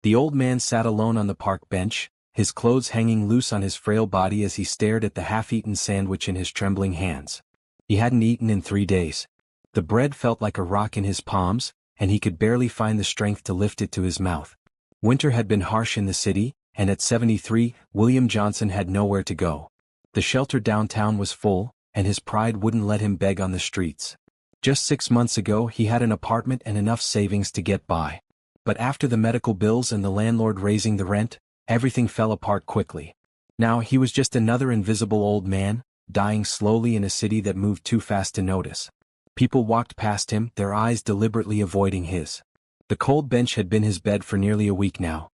The old man sat alone on the park bench, his clothes hanging loose on his frail body as he stared at the half-eaten sandwich in his trembling hands. He hadn't eaten in 3 days. The bread felt like a rock in his palms, and he could barely find the strength to lift it to his mouth. Winter had been harsh in the city, and at 73, William Johnson had nowhere to go. The shelter downtown was full, and his pride wouldn't let him beg on the streets. Just 6 months ago he had an apartment and enough savings to get by. But after the medical bills and the landlord raising the rent, everything fell apart quickly. Now he was just another invisible old man, dying slowly in a city that moved too fast to notice. People walked past him, their eyes deliberately avoiding his. The cold bench had been his bed for nearly a week now.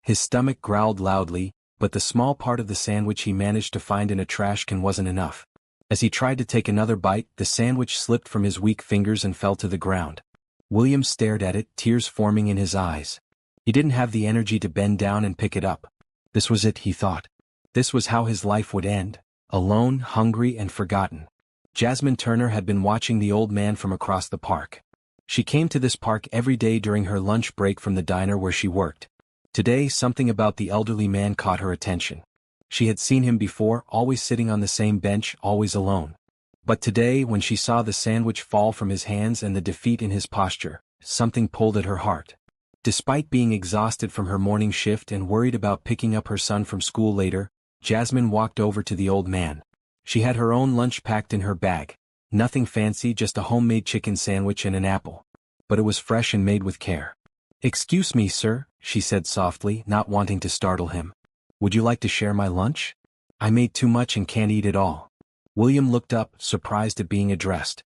His stomach growled loudly, but the small part of the sandwich he managed to find in a trash can wasn't enough. As he tried to take another bite, the sandwich slipped from his weak fingers and fell to the ground. William stared at it, tears forming in his eyes. He didn't have the energy to bend down and pick it up. This was it, he thought. This was how his life would end, alone, hungry, and forgotten. Jasmine Turner had been watching the old man from across the park. She came to this park every day during her lunch break from the diner where she worked. Today, something about the elderly man caught her attention. She had seen him before, always sitting on the same bench, always alone. But today, when she saw the sandwich fall from his hands and the defeat in his posture, something pulled at her heart. Despite being exhausted from her morning shift and worried about picking up her son from school later, Jasmine walked over to the old man. She had her own lunch packed in her bag. Nothing fancy, just a homemade chicken sandwich and an apple. But it was fresh and made with care. "Excuse me, sir," she said softly, not wanting to startle him. "Would you like to share my lunch? I made too much and can't eat it all." William looked up, surprised at being addressed.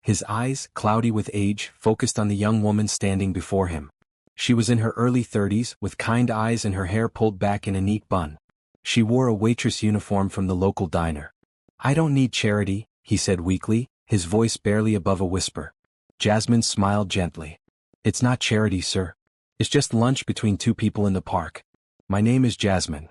His eyes, cloudy with age, focused on the young woman standing before him. She was in her early 30s, with kind eyes and her hair pulled back in a neat bun. She wore a waitress uniform from the local diner. "I don't need charity," he said weakly, his voice barely above a whisper. Jasmine smiled gently. "It's not charity, sir. It's just lunch between two people in the park. My name is Jasmine."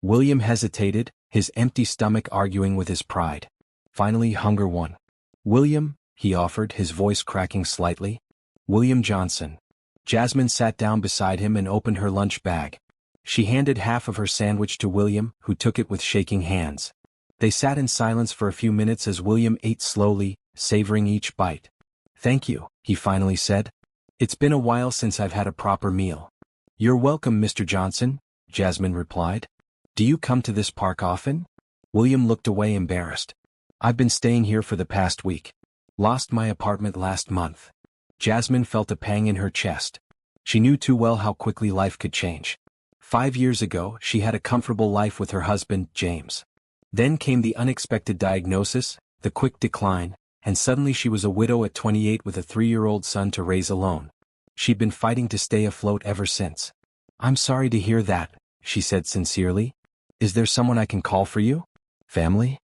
William hesitated, his empty stomach arguing with his pride. Finally hunger won. "William," he offered, his voice cracking slightly. "William Johnson." Jasmine sat down beside him and opened her lunch bag. She handed half of her sandwich to William, who took it with shaking hands. They sat in silence for a few minutes as William ate slowly, savoring each bite. "Thank you," he finally said. "It's been a while since I've had a proper meal." "You're welcome, Mr. Johnson," Jasmine replied. "Do you come to this park often?" William looked away embarrassed. "I've been staying here for the past week. Lost my apartment last month." Jasmine felt a pang in her chest. She knew too well how quickly life could change. 5 years ago, she had a comfortable life with her husband, James. Then came the unexpected diagnosis, the quick decline, and suddenly she was a widow at 28 with a 3-year-old son to raise alone. She'd been fighting to stay afloat ever since. "I'm sorry to hear that," she said sincerely. "Is there someone I can call for you? Family?"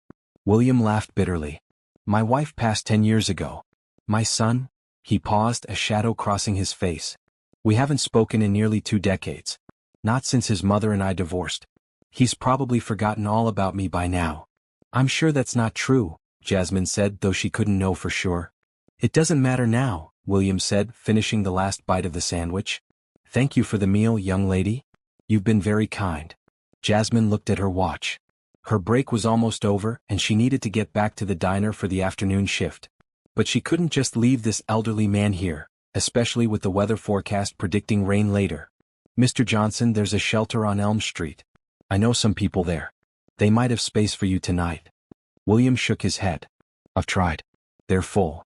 William laughed bitterly. "My wife passed 10 years ago. My son?" He paused, a shadow crossing his face. "We haven't spoken in nearly 2 decades. Not since his mother and I divorced. He's probably forgotten all about me by now." "I'm sure that's not true," Jasmine said, though she couldn't know for sure. "It doesn't matter now," William said, finishing the last bite of the sandwich. "Thank you for the meal, young lady. You've been very kind." Jasmine looked at her watch. Her break was almost over, and she needed to get back to the diner for the afternoon shift. But she couldn't just leave this elderly man here, especially with the weather forecast predicting rain later. "Mr. Johnson, there's a shelter on Elm Street. I know some people there. They might have space for you tonight." William shook his head. "I've tried. They're full."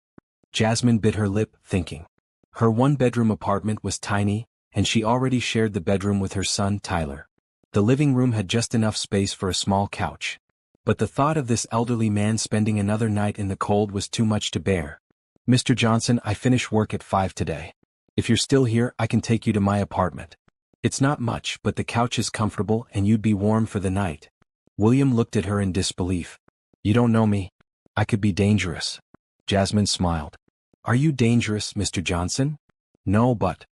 Jasmine bit her lip, thinking. Her one-bedroom apartment was tiny, and she already shared the bedroom with her son, Tyler. The living room had just enough space for a small couch. But the thought of this elderly man spending another night in the cold was too much to bear. "Mr. Johnson, I finish work at 5 today. If you're still here, I can take you to my apartment. It's not much, but the couch is comfortable and you'd be warm for the night." William looked at her in disbelief. "You don't know me. I could be dangerous." Jasmine smiled. "Are you dangerous, Mr. Johnson?" "No, but..."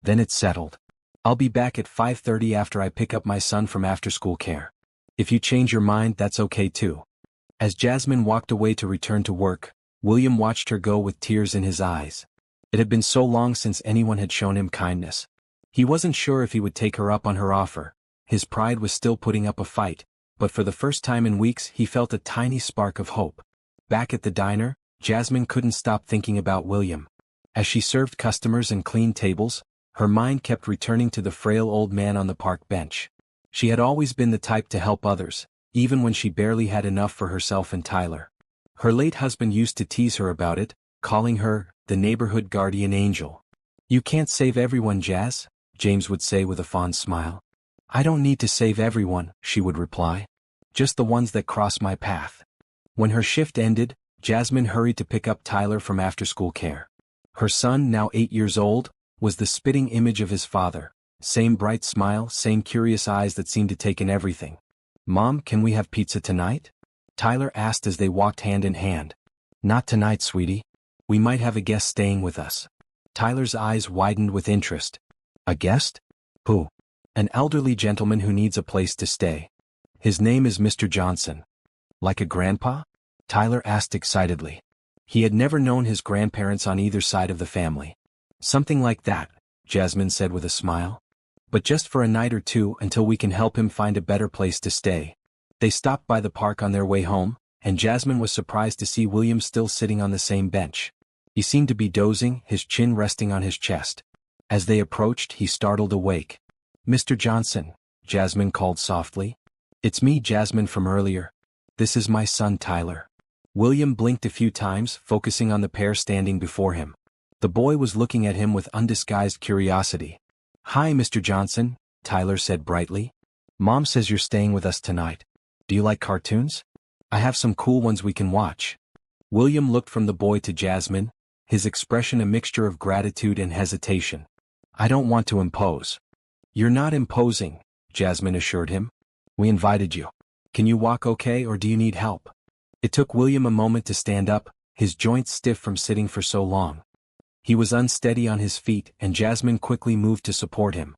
"Then it's settled. I'll be back at 5:30 after I pick up my son from after-school care. If you change your mind, that's okay too." As Jasmine walked away to return to work, William watched her go with tears in his eyes. It had been so long since anyone had shown him kindness. He wasn't sure if he would take her up on her offer. His pride was still putting up a fight, but for the first time in weeks he felt a tiny spark of hope. Back at the diner, Jasmine couldn't stop thinking about William. As she served customers and cleaned tables, her mind kept returning to the frail old man on the park bench. She had always been the type to help others, even when she barely had enough for herself and Tyler. Her late husband used to tease her about it, calling her the neighborhood guardian angel. "You can't save everyone, Jazz," James would say with a fond smile. "I don't need to save everyone," she would reply. "Just the ones that cross my path." When her shift ended, Jasmine hurried to pick up Tyler from after-school care. Her son, now 8 years old, was the spitting image of his father. Same bright smile, same curious eyes that seemed to take in everything. "Mom, can we have pizza tonight?" Tyler asked as they walked hand in hand. "Not tonight, sweetie. We might have a guest staying with us." Tyler's eyes widened with interest. "A guest? Who?" "An elderly gentleman who needs a place to stay. His name is Mr. Johnson." "Like a grandpa?" Tyler asked excitedly. He had never known his grandparents on either side of the family. "Something like that," Jasmine said with a smile. "But just for a night or two until we can help him find a better place to stay." They stopped by the park on their way home, and Jasmine was surprised to see William still sitting on the same bench. He seemed to be dozing, his chin resting on his chest. As they approached, he startled awake. "Mr. Johnson," Jasmine called softly. "It's me, Jasmine, from earlier. This is my son, Tyler." William blinked a few times, focusing on the pair standing before him. The boy was looking at him with undisguised curiosity. "Hi, Mr. Johnson," Tyler said brightly. "Mom says you're staying with us tonight. Do you like cartoons? I have some cool ones we can watch." William looked from the boy to Jasmine, his expression a mixture of gratitude and hesitation. "I don't want to impose." "You're not imposing," Jasmine assured him. "We invited you. Can you walk okay, or do you need help?" It took William a moment to stand up, his joints stiff from sitting for so long. He was unsteady on his feet, and Jasmine quickly moved to support him.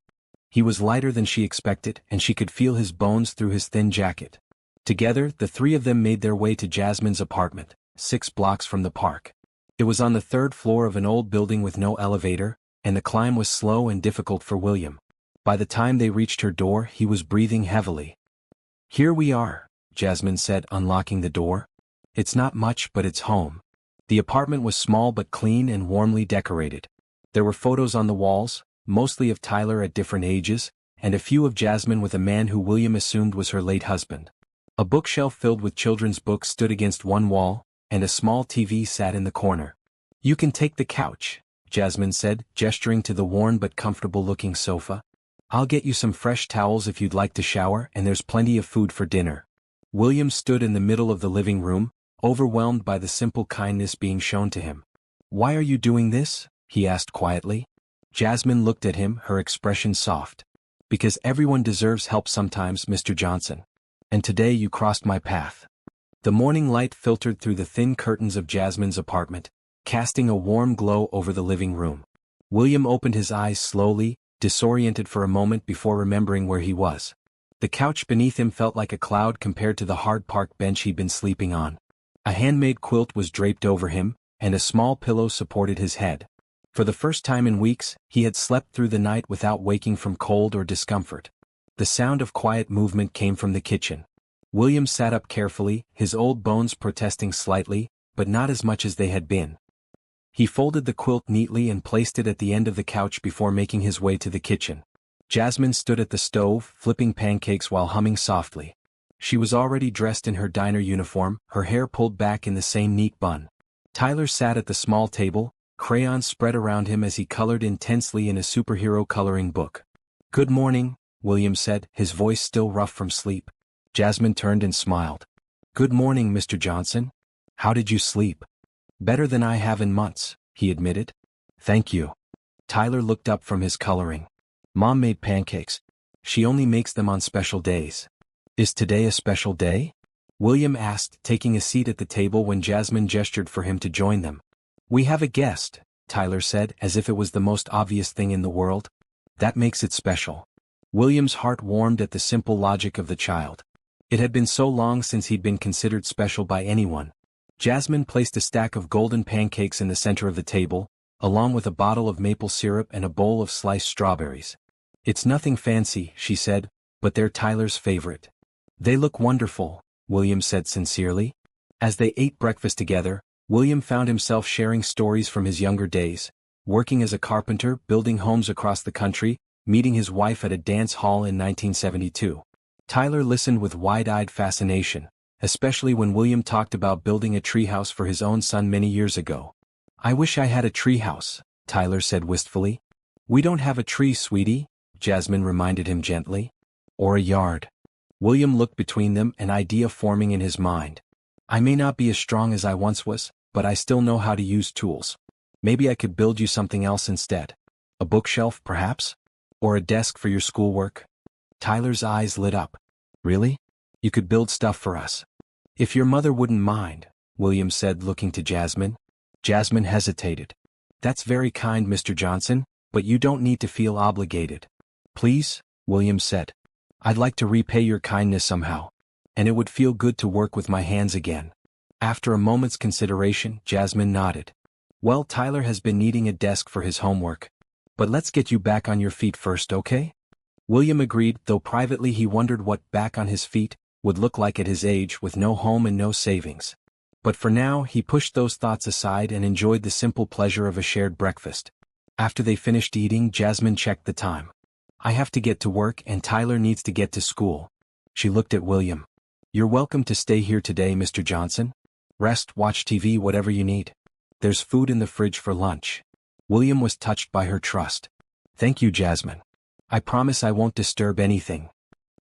He was lighter than she expected, and she could feel his bones through his thin jacket. Together, the three of them made their way to Jasmine's apartment, 6 blocks from the park. It was on the 3rd floor of an old building with no elevator, and the climb was slow and difficult for William. By the time they reached her door, he was breathing heavily. "Here we are," Jasmine said, unlocking the door. "It's not much, but it's home." The apartment was small but clean and warmly decorated. There were photos on the walls, mostly of Tyler at different ages, and a few of Jasmine with a man who William assumed was her late husband. A bookshelf filled with children's books stood against one wall, and a small TV sat in the corner. "You can take the couch," Jasmine said, gesturing to the worn but comfortable-looking sofa. "I'll get you some fresh towels if you'd like to shower, and there's plenty of food for dinner." William stood in the middle of the living room, overwhelmed by the simple kindness being shown to him. "Why are you doing this?" he asked quietly. Jasmine looked at him, her expression soft. "Because everyone deserves help sometimes, Mr. Johnson. And today you crossed my path." The morning light filtered through the thin curtains of Jasmine's apartment, casting a warm glow over the living room. William opened his eyes slowly, disoriented for a moment before remembering where he was. The couch beneath him felt like a cloud compared to the hard park bench he'd been sleeping on. A handmade quilt was draped over him, and a small pillow supported his head. For the first time in weeks, he had slept through the night without waking from cold or discomfort. The sound of quiet movement came from the kitchen. William sat up carefully, his old bones protesting slightly, but not as much as they had been. He folded the quilt neatly and placed it at the end of the couch before making his way to the kitchen. Jasmine stood at the stove, flipping pancakes while humming softly. She was already dressed in her diner uniform, her hair pulled back in the same neat bun. Tyler sat at the small table, crayons spread around him as he colored intensely in a superhero coloring book. "Good morning," William said, his voice still rough from sleep. Jasmine turned and smiled. "Good morning, Mr. Johnson. How did you sleep?" "Better than I have in months," he admitted. "Thank you." Tyler looked up from his coloring. "Mom made pancakes. She only makes them on special days." "Is today a special day?" William asked, taking a seat at the table when Jasmine gestured for him to join them. "We have a guest," Tyler said, as if it was the most obvious thing in the world. "That makes it special." William's heart warmed at the simple logic of the child. It had been so long since he'd been considered special by anyone. Jasmine placed a stack of golden pancakes in the center of the table, along with a bottle of maple syrup and a bowl of sliced strawberries. It's nothing fancy, she said, but they're Tyler's favorite. They look wonderful, William said sincerely. As they ate breakfast together, William found himself sharing stories from his younger days, working as a carpenter, building homes across the country, meeting his wife at a dance hall in 1972. Tyler listened with wide-eyed fascination, especially when William talked about building a treehouse for his own son many years ago. I wish I had a treehouse, Tyler said wistfully. We don't have a tree, sweetie, Jasmine reminded him gently. Or a yard. William looked between them, an idea forming in his mind. I may not be as strong as I once was, but I still know how to use tools. Maybe I could build you something else instead. A bookshelf, perhaps? Or a desk for your schoolwork? Tyler's eyes lit up. Really? You could build stuff for us. If your mother wouldn't mind, William said, looking to Jasmine. Jasmine hesitated. That's very kind, Mr. Johnson, but you don't need to feel obligated. Please, William said. I'd like to repay your kindness somehow. And it would feel good to work with my hands again. After a moment's consideration, Jasmine nodded. Well, Tyler has been needing a desk for his homework. But let's get you back on your feet first, okay? William agreed, though privately he wondered what back on his feet would look like at his age with no home and no savings. But for now, he pushed those thoughts aside and enjoyed the simple pleasure of a shared breakfast. After they finished eating, Jasmine checked the time. I have to get to work and Tyler needs to get to school. She looked at William. You're welcome to stay here today, Mr. Johnson. Rest, watch TV, whatever you need. There's food in the fridge for lunch. William was touched by her trust. Thank you, Jasmine. I promise I won't disturb anything.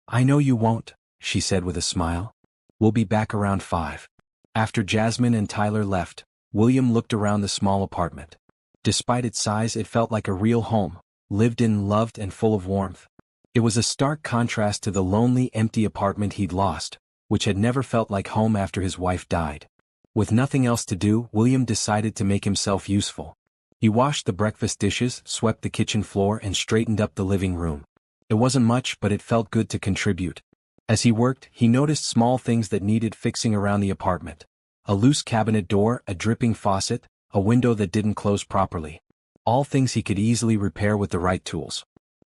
I know you won't, she said with a smile. We'll be back around 5. After Jasmine and Tyler left, William looked around the small apartment. Despite its size, it felt like a real home, lived in, loved, and full of warmth. It was a stark contrast to the lonely, empty apartment he'd lost, which had never felt like home after his wife died. With nothing else to do, William decided to make himself useful. He washed the breakfast dishes, swept the kitchen floor, and straightened up the living room. It wasn't much, but it felt good to contribute. As he worked, he noticed small things that needed fixing around the apartment. A loose cabinet door, a dripping faucet, a window that didn't close properly. All things he could easily repair with the right tools.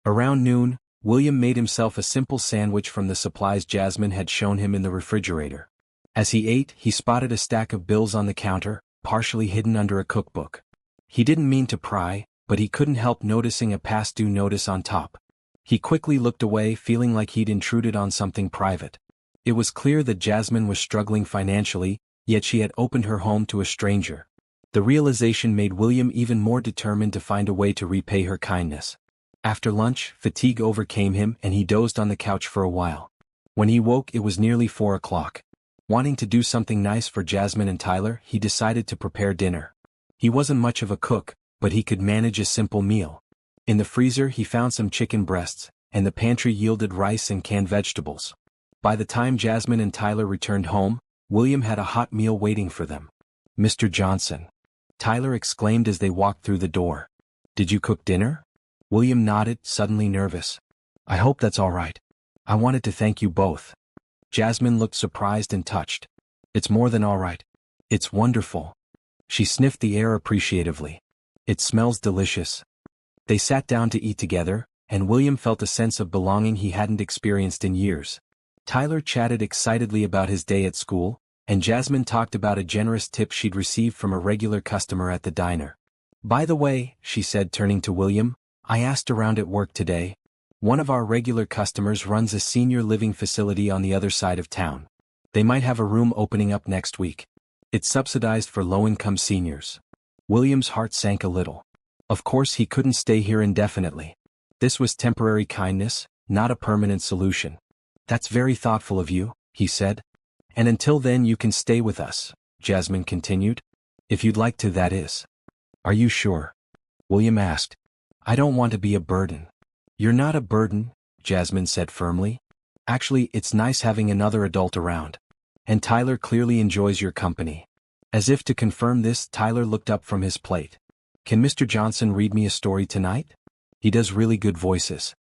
Around noon, William made himself a simple sandwich from the supplies Jasmine had shown him in the refrigerator. As he ate, he spotted a stack of bills on the counter, partially hidden under a cookbook. He didn't mean to pry, but he couldn't help noticing a past due notice on top. He quickly looked away, feeling like he'd intruded on something private. It was clear that Jasmine was struggling financially, yet she had opened her home to a stranger. The realization made William even more determined to find a way to repay her kindness. After lunch, fatigue overcame him and he dozed on the couch for a while. When he woke, it was nearly 4 o'clock. Wanting to do something nice for Jasmine and Tyler, he decided to prepare dinner. He wasn't much of a cook, but he could manage a simple meal. In the freezer, he found some chicken breasts, and the pantry yielded rice and canned vegetables. By the time Jasmine and Tyler returned home, William had a hot meal waiting for them. Mr. Johnson, Tyler exclaimed as they walked through the door. Did you cook dinner? William nodded, suddenly nervous. I hope that's all right. I wanted to thank you both. Jasmine looked surprised and touched. It's more than all right. It's wonderful. She sniffed the air appreciatively. It smells delicious. They sat down to eat together, and William felt a sense of belonging he hadn't experienced in years. Tyler chatted excitedly about his day at school, and Jasmine talked about a generous tip she'd received from a regular customer at the diner. By the way, she said, turning to William, I asked around at work today. One of our regular customers runs a senior living facility on the other side of town. They might have a room opening up next week. It's subsidized for low-income seniors. William's heart sank a little. Of course he couldn't stay here indefinitely. This was temporary kindness, not a permanent solution. That's very thoughtful of you, he said. And until then you can stay with us, Jasmine continued. If you'd like to, that is. Are you sure? William asked. I don't want to be a burden. You're not a burden, Jasmine said firmly. Actually, it's nice having another adult around. And Tyler clearly enjoys your company. As if to confirm this, Tyler looked up from his plate. Can Mr. Johnson read me a story tonight? He does really good voices.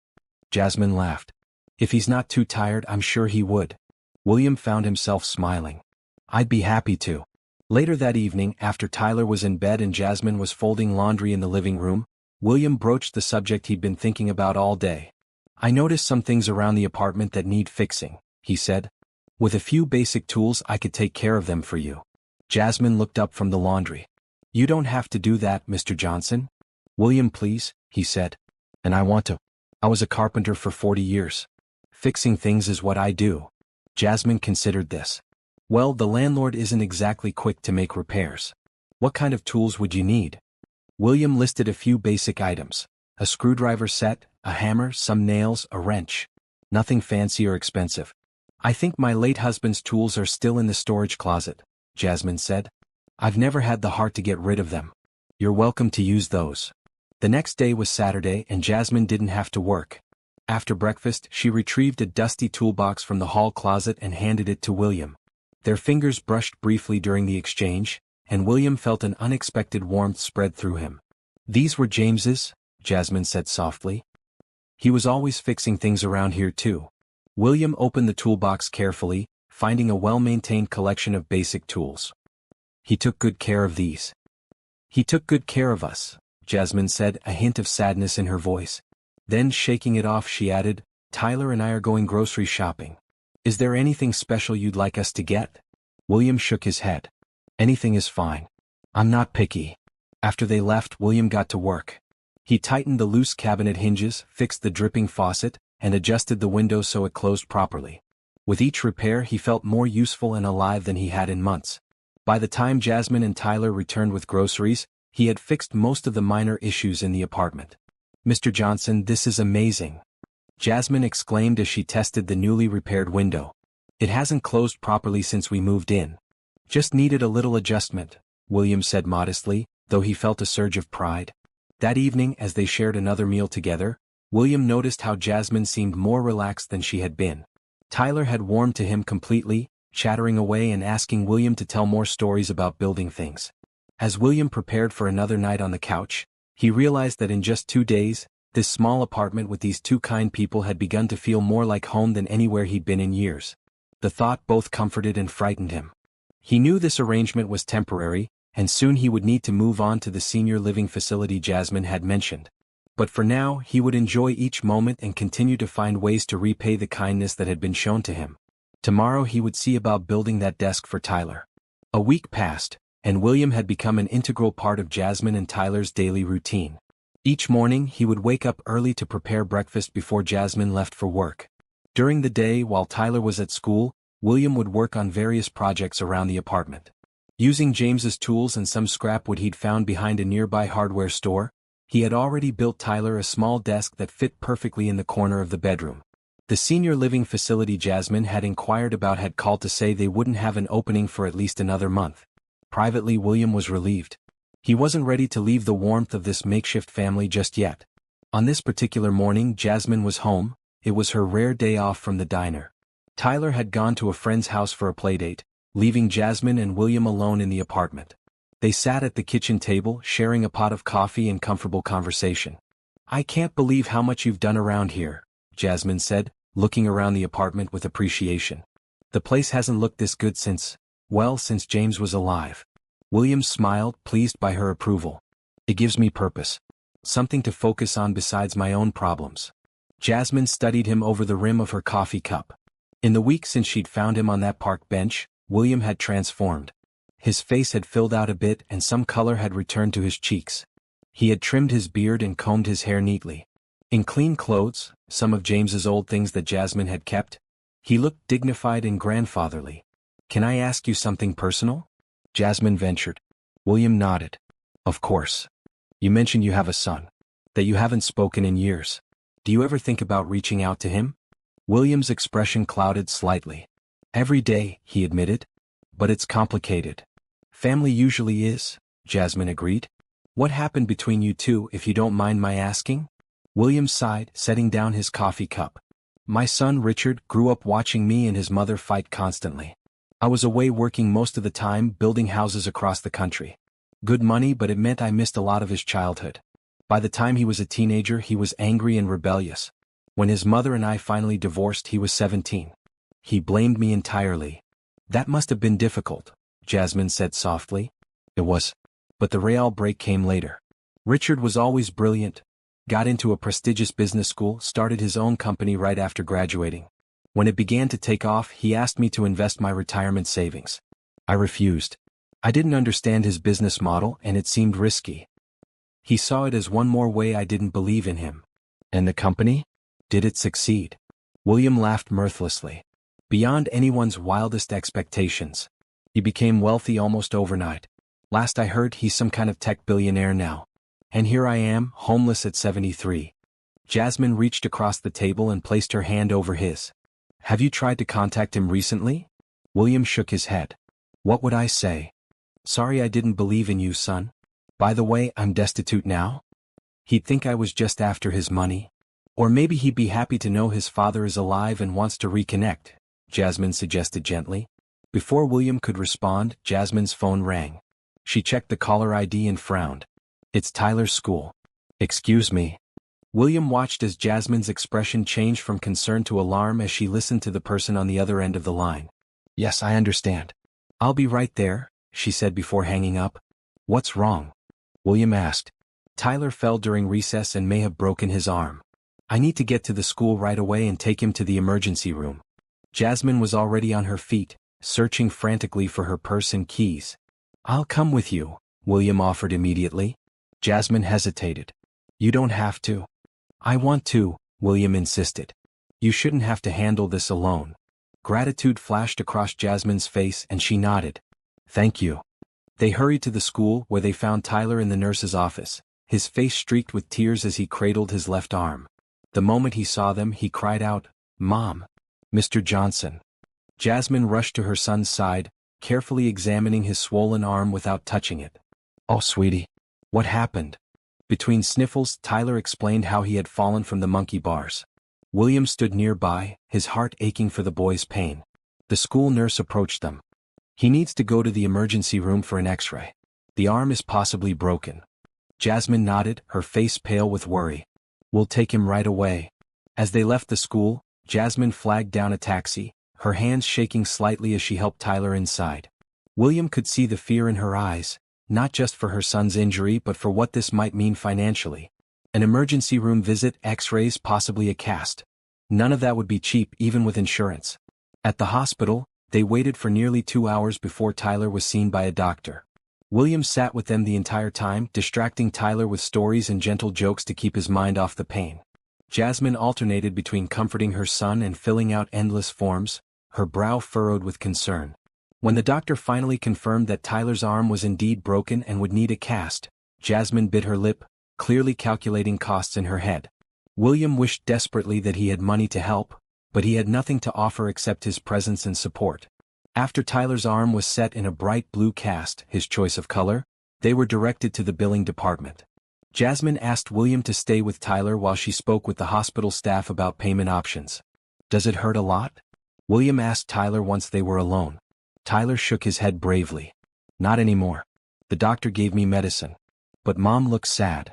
Jasmine laughed. If he's not too tired, I'm sure he would. William found himself smiling. I'd be happy to. Later that evening, after Tyler was in bed and Jasmine was folding laundry in the living room, William broached the subject he'd been thinking about all day. I noticed some things around the apartment that need fixing, he said. With a few basic tools I could take care of them for you. Jasmine looked up from the laundry. You don't have to do that, Mr. Johnson. William, please, he said. And I want to. I was a carpenter for 40 years. Fixing things is what I do. Jasmine considered this. Well, the landlord isn't exactly quick to make repairs. What kind of tools would you need? William listed a few basic items. A screwdriver set, a hammer, some nails, a wrench. Nothing fancy or expensive. I think my late husband's tools are still in the storage closet, Jasmine said. I've never had the heart to get rid of them. You're welcome to use those. The next day was Saturday and Jasmine didn't have to work. After breakfast, she retrieved a dusty toolbox from the hall closet and handed it to William. Their fingers brushed briefly during the exchange, and William felt an unexpected warmth spread through him. These were James's, Jasmine said softly. He was always fixing things around here too. William opened the toolbox carefully, finding a well-maintained collection of basic tools. He took good care of these. He took good care of us, Jasmine said, a hint of sadness in her voice. Then, shaking it off, she added, Tyler and I are going grocery shopping. Is there anything special you'd like us to get? William shook his head. Anything is fine. I'm not picky. After they left, William got to work. He tightened the loose cabinet hinges, fixed the dripping faucet, and adjusted the window so it closed properly. With each repair he felt more useful and alive than he had in months. By the time Jasmine and Tyler returned with groceries, he had fixed most of the minor issues in the apartment. Mr. Johnson, this is amazing. Jasmine exclaimed as she tested the newly repaired window. It hasn't closed properly since we moved in. Just needed a little adjustment, William said modestly, though he felt a surge of pride. That evening, as they shared another meal together, William noticed how Jasmine seemed more relaxed than she had been. Tyler had warmed to him completely, chattering away and asking William to tell more stories about building things. As William prepared for another night on the couch, he realized that in just 2 days, this small apartment with these two kind people had begun to feel more like home than anywhere he'd been in years. The thought both comforted and frightened him. He knew this arrangement was temporary, and soon he would need to move on to the senior living facility Jasmine had mentioned. But for now, he would enjoy each moment and continue to find ways to repay the kindness that had been shown to him. Tomorrow he would see about building that desk for Tyler. A week passed, and William had become an integral part of Jasmine and Tyler's daily routine. Each morning he would wake up early to prepare breakfast before Jasmine left for work. During the day, while Tyler was at school, William would work on various projects around the apartment. Using James's tools and some scrap wood he'd found behind a nearby hardware store, he had already built Tyler a small desk that fit perfectly in the corner of the bedroom. The senior living facility Jasmine had inquired about had called to say they wouldn't have an opening for at least another month. Privately, William was relieved. He wasn't ready to leave the warmth of this makeshift family just yet. On this particular morning, Jasmine was home. It was her rare day off from the diner. Tyler had gone to a friend's house for a playdate, leaving Jasmine and William alone in the apartment. They sat at the kitchen table, sharing a pot of coffee and comfortable conversation. I can't believe how much you've done around here, Jasmine said, looking around the apartment with appreciation. The place hasn't looked this good since James was alive. William smiled, pleased by her approval. It gives me purpose. Something to focus on besides my own problems. Jasmine studied him over the rim of her coffee cup. In the week since she'd found him on that park bench, William had transformed. His face had filled out a bit and some color had returned to his cheeks. He had trimmed his beard and combed his hair neatly. In clean clothes, some of James's old things that Jasmine had kept, he looked dignified and grandfatherly. Can I ask you something personal? Jasmine ventured. William nodded. Of course. You mentioned you have a son. That you haven't spoken in years. Do you ever think about reaching out to him? William's expression clouded slightly. Every day, he admitted. But it's complicated. Family usually is, Jasmine agreed. What happened between you two, if you don't mind my asking? William sighed, setting down his coffee cup. My son Richard grew up watching me and his mother fight constantly. I was away working most of the time, building houses across the country. Good money, but it meant I missed a lot of his childhood. By the time he was a teenager, he was angry and rebellious. When his mother and I finally divorced, he was 17. He blamed me entirely. That must have been difficult, Jasmine said softly. It was. But the real break came later. Richard was always brilliant. got into a prestigious business school, started his own company right after graduating. When it began to take off, he asked me to invest my retirement savings. I refused. I didn't understand his business model and it seemed risky. He saw it as one more way I didn't believe in him. And the company? Did it succeed? William laughed mirthlessly. Beyond anyone's wildest expectations. He became wealthy almost overnight. Last I heard, he's some kind of tech billionaire now. And here I am, homeless at 73. Jasmine reached across the table and placed her hand over his. Have you tried to contact him recently? William shook his head. What would I say? Sorry I didn't believe in you, son. By the way, I'm destitute now. He'd think I was just after his money. Or maybe he'd be happy to know his father is alive and wants to reconnect, Jasmine suggested gently. Before William could respond, Jasmine's phone rang. She checked the caller ID and frowned. It's Tyler's school. Excuse me. William watched as Jasmine's expression changed from concern to alarm as she listened to the person on the other end of the line. Yes, I understand. I'll be right there, she said before hanging up. What's wrong? William asked. Tyler fell during recess and may have broken his arm. I need to get to the school right away and take him to the emergency room. Jasmine was already on her feet, searching frantically for her purse and keys. I'll come with you, William offered immediately. Jasmine hesitated. You don't have to. I want to, William insisted. You shouldn't have to handle this alone. Gratitude flashed across Jasmine's face and she nodded. Thank you. They hurried to the school where they found Tyler in the nurse's office, his face streaked with tears as he cradled his left arm. The moment he saw them, he cried out, Mom! Mr. Johnson. Jasmine rushed to her son's side, carefully examining his swollen arm without touching it. Oh, sweetie. What happened? Between sniffles, Tyler explained how he had fallen from the monkey bars. William stood nearby, his heart aching for the boy's pain. The school nurse approached them. He needs to go to the emergency room for an x-ray. The arm is possibly broken. Jasmine nodded, her face pale with worry. We'll take him right away. As they left the school, Jasmine flagged down a taxi, her hands shaking slightly as she helped Tyler inside. William could see the fear in her eyes, not just for her son's injury but for what this might mean financially. An emergency room visit, x-rays, possibly a cast. None of that would be cheap even with insurance. At the hospital, they waited for nearly 2 hours before Tyler was seen by a doctor. William sat with them the entire time, distracting Tyler with stories and gentle jokes to keep his mind off the pain. Jasmine alternated between comforting her son and filling out endless forms, her brow furrowed with concern. When the doctor finally confirmed that Tyler's arm was indeed broken and would need a cast, Jasmine bit her lip, clearly calculating costs in her head. William wished desperately that he had money to help, but he had nothing to offer except his presence and support. After Tyler's arm was set in a bright blue cast, his choice of color, they were directed to the billing department. Jasmine asked William to stay with Tyler while she spoke with the hospital staff about payment options. Does it hurt a lot? William asked Tyler once they were alone. Tyler shook his head bravely. Not anymore. The doctor gave me medicine. But Mom looks sad.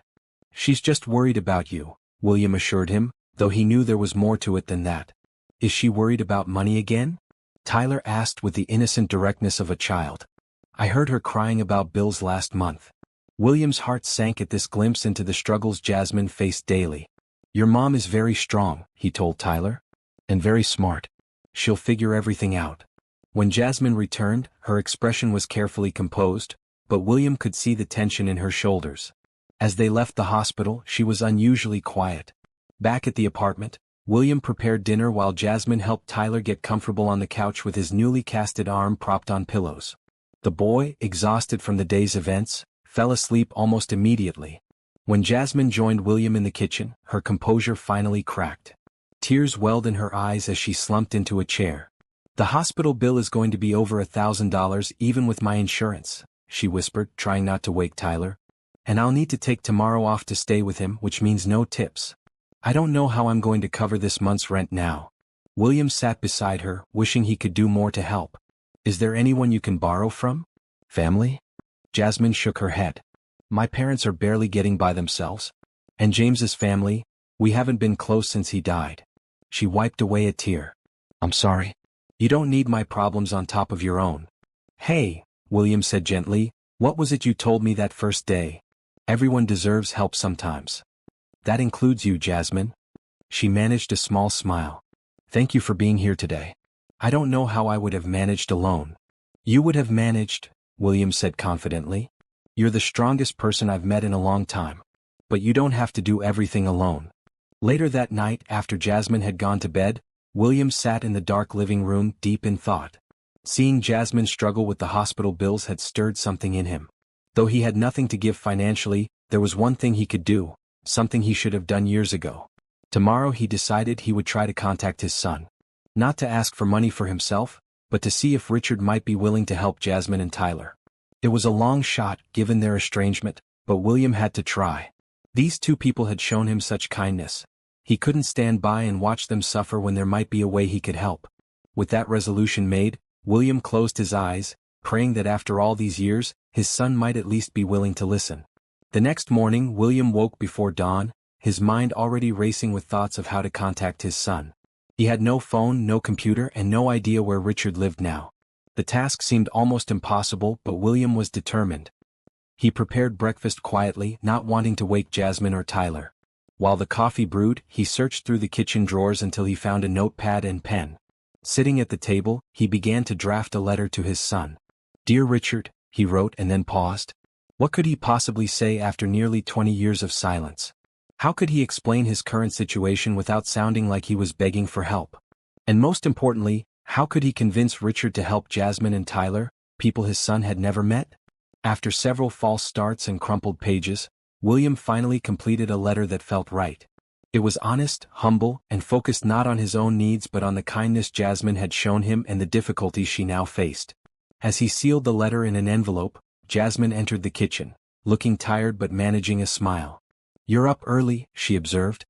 She's just worried about you, William assured him, though he knew there was more to it than that. Is she worried about money again? Tyler asked with the innocent directness of a child. I heard her crying about bills last month. William's heart sank at this glimpse into the struggles Jasmine faced daily. Your mom is very strong, he told Tyler. And very smart. She'll figure everything out. When Jasmine returned, her expression was carefully composed, but William could see the tension in her shoulders. As they left the hospital, she was unusually quiet. Back at the apartment, William prepared dinner while Jasmine helped Tyler get comfortable on the couch with his newly casted arm propped on pillows. The boy, exhausted from the day's events, fell asleep almost immediately. When Jasmine joined William in the kitchen, her composure finally cracked. Tears welled in her eyes as she slumped into a chair. The hospital bill is going to be over $1,000 even with my insurance, she whispered, trying not to wake Tyler. And I'll need to take tomorrow off to stay with him, which means no tips. I don't know how I'm going to cover this month's rent now. William sat beside her, wishing he could do more to help. Is there anyone you can borrow from? Family? Jasmine shook her head. My parents are barely getting by themselves. And James's family, we haven't been close since he died. She wiped away a tear. I'm sorry. You don't need my problems on top of your own. Hey, William said gently, what was it you told me that first day? Everyone deserves help sometimes. That includes you, Jasmine. She managed a small smile. Thank you for being here today. I don't know how I would have managed alone. You would have managed, William said confidently. You're the strongest person I've met in a long time. But you don't have to do everything alone. Later that night, after Jasmine had gone to bed, William sat in the dark living room, deep in thought. Seeing Jasmine struggle with the hospital bills had stirred something in him. Though he had nothing to give financially, there was one thing he could do, something he should have done years ago. Tomorrow he decided he would try to contact his son. Not to ask for money for himself, but to see if Richard might be willing to help Jasmine and Tyler. It was a long shot, given their estrangement, but William had to try. These two people had shown him such kindness. He couldn't stand by and watch them suffer when there might be a way he could help. With that resolution made, William closed his eyes, praying that after all these years, his son might at least be willing to listen. The next morning, William woke before dawn, his mind already racing with thoughts of how to contact his son. He had no phone, no computer, and no idea where Richard lived now. The task seemed almost impossible, but William was determined. He prepared breakfast quietly, not wanting to wake Jasmine or Tyler. While the coffee brewed, he searched through the kitchen drawers until he found a notepad and pen. Sitting at the table, he began to draft a letter to his son. "Dear Richard," he wrote and then paused. What could he possibly say after nearly 20 years of silence? How could he explain his current situation without sounding like he was begging for help? And most importantly, how could he convince Richard to help Jasmine and Tyler, people his son had never met? After several false starts and crumpled pages, William finally completed a letter that felt right. It was honest, humble, and focused not on his own needs but on the kindness Jasmine had shown him and the difficulties she now faced. As he sealed the letter in an envelope, Jasmine entered the kitchen, looking tired but managing a smile. "You're up early," she observed.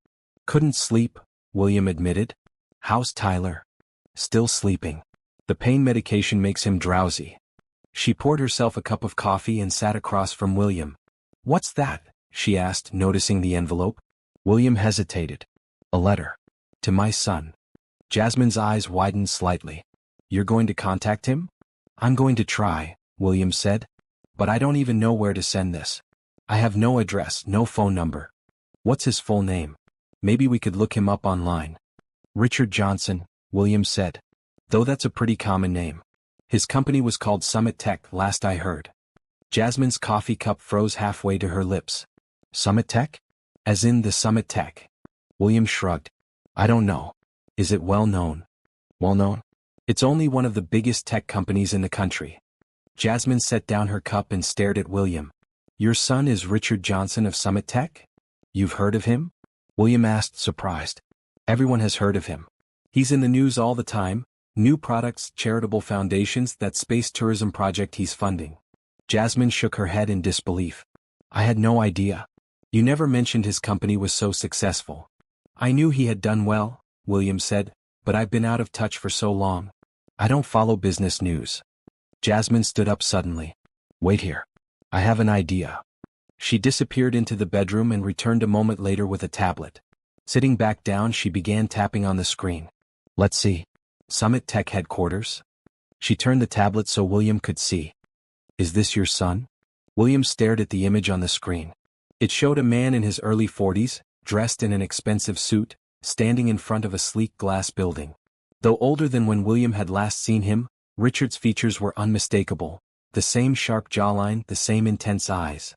"Couldn't sleep," William admitted. "How's Tyler?" "Still sleeping. The pain medication makes him drowsy." She poured herself a cup of coffee and sat across from William. "What's that?" she asked, noticing the envelope. William hesitated. "A letter. To my son." Jasmine's eyes widened slightly. "You're going to contact him?" "I'm going to try," William said. "But I don't even know where to send this. I have no address, no phone number." "What's his full name? Maybe we could look him up online." "Richard Johnson," William said. "Though that's a pretty common name. His company was called Summit Tech, last I heard." Jasmine's coffee cup froze halfway to her lips. "Summit Tech? As in the Summit Tech?" William shrugged. "I don't know. Is it well known?" "Well known? It's only one of the biggest tech companies in the country." Jasmine set down her cup and stared at William. "Your son is Richard Johnson of Summit Tech? You've heard of him?" William asked, surprised. "Everyone has heard of him. He's in the news all the time, new products, charitable foundations, that space tourism project he's funding." Jasmine shook her head in disbelief. "I had no idea. You never mentioned his company was so successful." "I knew he had done well," William said, "but I've been out of touch for so long. I don't follow business news." Jasmine stood up suddenly. "Wait here. I have an idea." She disappeared into the bedroom and returned a moment later with a tablet. Sitting back down, she began tapping on the screen. "Let's see. Summit Tech headquarters." She turned the tablet so William could see. "Is this your son?" William stared at the image on the screen. It showed a man in his early 40s, dressed in an expensive suit, standing in front of a sleek glass building. Though older than when William had last seen him, Richard's features were unmistakable. The same sharp jawline, the same intense eyes.